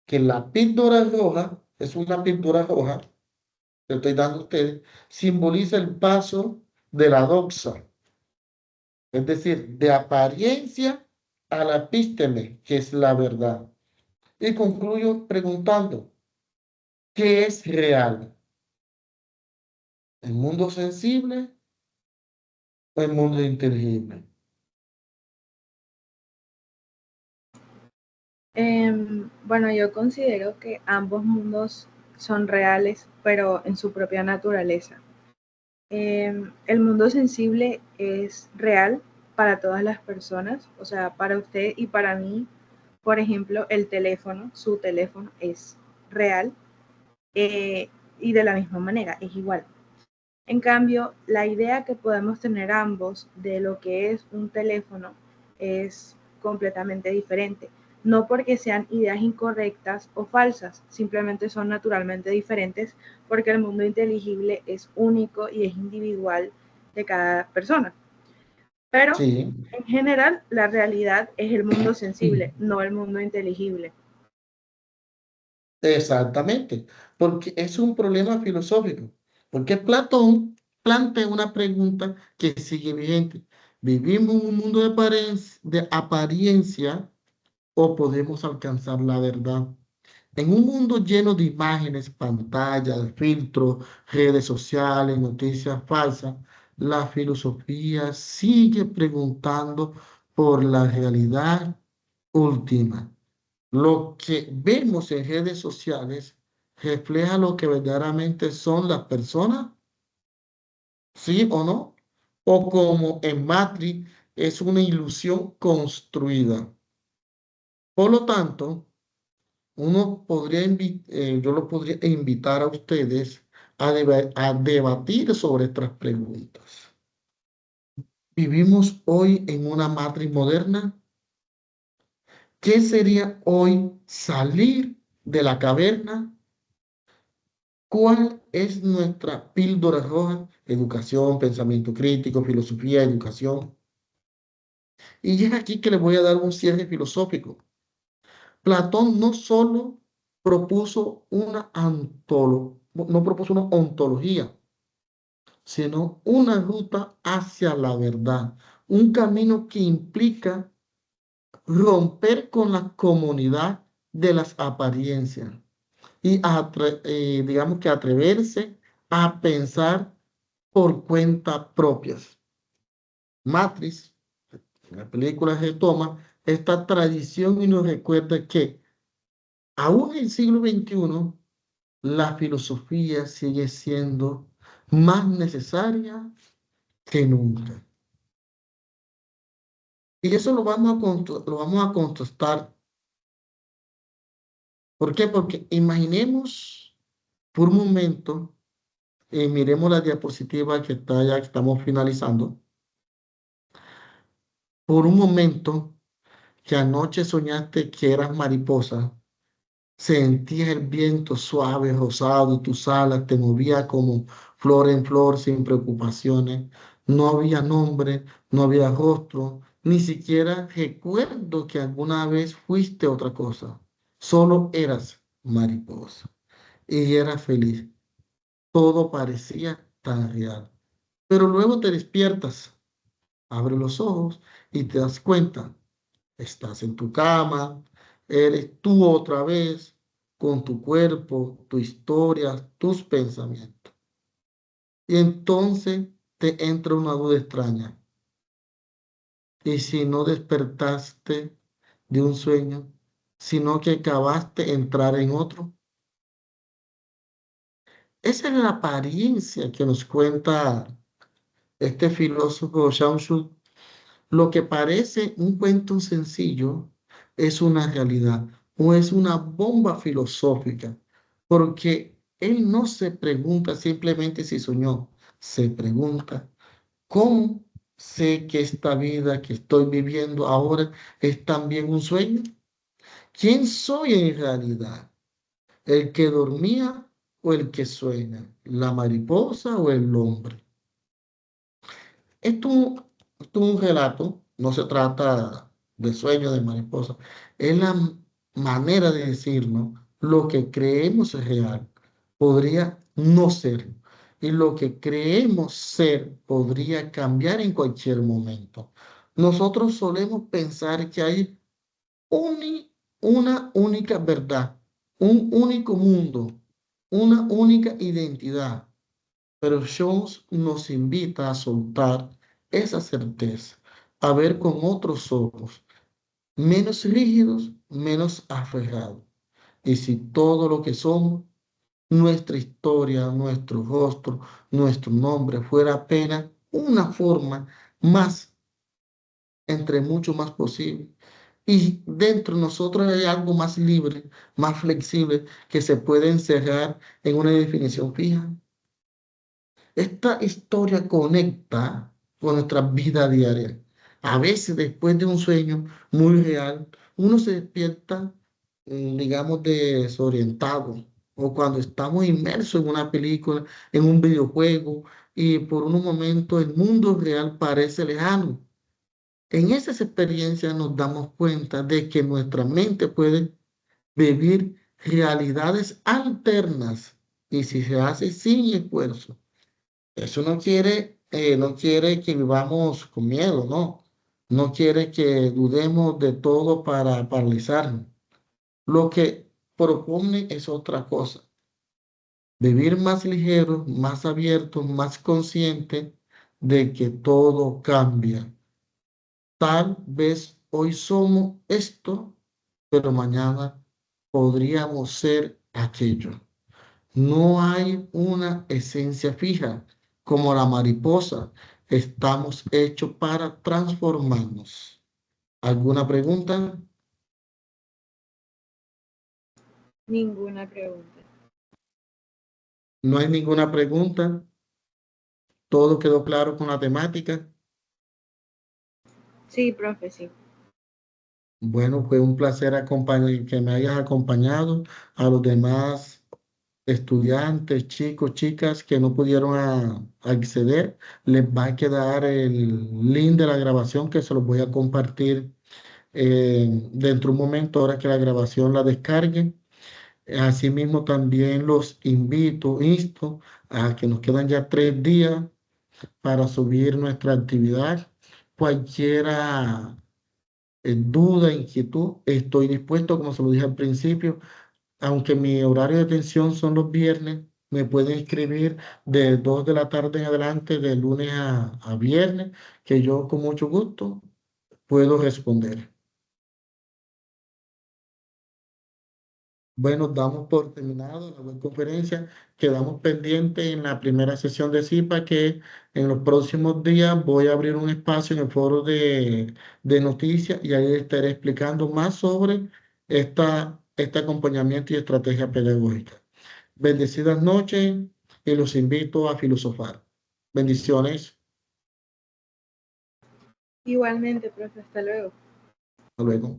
que la píldora roja es una píldora roja, que estoy dando a ustedes, simboliza el paso de la doxa, es decir, de apariencia a la epísteme, que es la verdad. Y concluyo preguntando, ¿qué es real? ¿El mundo sensible o el mundo inteligible? Bueno, yo considero que ambos mundos son reales, pero en su propia naturaleza. El mundo sensible es real para todas las personas, o sea, para usted y para mí, por ejemplo, el teléfono, su teléfono es real, eh, y de la misma manera, es igual. En cambio, la idea que podemos tener ambos de lo que es un teléfono es completamente diferente. No porque sean ideas incorrectas o falsas, simplemente son naturalmente diferentes porque el mundo inteligible es único y es individual de cada persona. Pero Sí, en general, la realidad es el mundo sensible, no el mundo inteligible. exactamente, porque es un problema filosófico, porque Platón plantea una pregunta que sigue vigente. ¿Vivimos en un mundo de apariencia o podemos alcanzar la verdad? En un mundo lleno de imágenes, pantallas, filtros, redes sociales, noticias falsas, la filosofía sigue preguntando por la realidad última. Lo que vemos en redes sociales refleja lo que verdaderamente son las personas, ¿sí o no? O como en Matrix es una ilusión construida. Por lo tanto, yo lo podría invitar a ustedes a debatir sobre estas preguntas. ¿Vivimos hoy en una matriz moderna? ¿Qué sería hoy salir de la caverna? ¿Cuál es nuestra píldora roja? Educación, pensamiento crítico, filosofía, educación. Y es aquí que les voy a dar un cierre filosófico. Platón no solo propuso no propuso una ontología, sino una ruta hacia la verdad, un camino que implica romper con la comunidad de las apariencias y digamos que atreverse a pensar por cuenta propias. Matrix, la película retoma esta tradición y nos recuerda que aún en el siglo XXI la filosofía sigue siendo más necesaria que nunca. Y eso lo vamos a contrastar. ¿Por qué? Porque imaginemos por un momento, miremos la diapositiva que está ya, que estamos finalizando. Por un momento que anoche soñaste que eras mariposa, sentías el viento suave, rosado, y tus alas te movías como flor en flor sin preocupaciones. No había nombre, no había rostro, ni siquiera recuerdo que alguna vez fuiste otra cosa. Solo eras mariposa y eras feliz. Todo parecía tan real. Pero luego te despiertas, abres los ojos y te das cuenta. Estás en tu cama, eres tú otra vez, con tu cuerpo, tu historia, tus pensamientos. Y entonces te entra una duda extraña. ¿Y si no despertaste de un sueño, sino que acabaste de entrar en otro? Esa es la apariencia que nos cuenta este filósofo Shamsu. Lo que parece un cuento sencillo es una realidad o es una bomba filosófica, porque él no se pregunta simplemente si soñó, se pregunta, ¿cómo sé que esta vida que estoy viviendo ahora es también un sueño? ¿Quién soy en realidad? ¿El que dormía o el que sueña? ¿La mariposa o el hombre? Esto es un relato, no se trata de sueño de mariposa, es la manera de decirnos lo que creemos es real, podría no ser, y lo que creemos ser podría cambiar en cualquier momento. Nosotros solemos pensar que hay uni- una única verdad, un único mundo, una única identidad. Pero Jones nos invita a soltar esa certeza, a ver con otros ojos, menos rígidos, menos aferrados. Y si todo lo que somos nuestra historia, nuestro rostro, nuestro nombre fuera apenas una forma más entre mucho más posible. Y dentro de nosotros hay algo más libre, más flexible, que se puede encerrar en una definición fija. Esta historia conecta con nuestra vida diaria. A veces, después de un sueño muy real, uno se despierta, digamos, desorientado. O cuando estamos inmersos en una película, en un videojuego, y por un momento el mundo real parece lejano. En esas experiencias nos damos cuenta de que nuestra mente puede vivir realidades alternas y si se hace sin esfuerzo. Eso no quiere que vivamos con miedo, no. No quiere que dudemos de todo para paralizarnos. Lo que propone es otra cosa. Vivir más ligero, más abierto, más consciente de que todo cambia. Tal vez hoy somos esto, pero mañana podríamos ser aquello. No hay una esencia fija como la mariposa. Estamos hechos para transformarnos. ¿Alguna pregunta? Ninguna pregunta. No hay ninguna pregunta. Todo quedó claro con la temática. Sí, profe, sí. Bueno, fue un placer que me hayas acompañado. A los demás estudiantes, chicos, chicas que no pudieron acceder, les va a quedar el link de la grabación que se los voy a compartir dentro de un momento, ahora que la grabación la descarguen. Asimismo, también los insto a que nos quedan ya 3 días para subir nuestra actividad. Cualquiera duda, inquietud, estoy dispuesto, como se lo dije al principio, aunque mi horario de atención son los viernes, me pueden escribir de 2 de la tarde en adelante, de lunes a viernes, que yo con mucho gusto puedo responder. Bueno, damos por terminado la web conferencia. Quedamos pendientes en la primera sesión de CIPA que en los próximos días voy a abrir un espacio en el foro de noticias y ahí estaré explicando más sobre este acompañamiento y estrategia pedagógica. Bendecidas noches y los invito a filosofar. Bendiciones. Igualmente, profe, hasta luego. Hasta luego.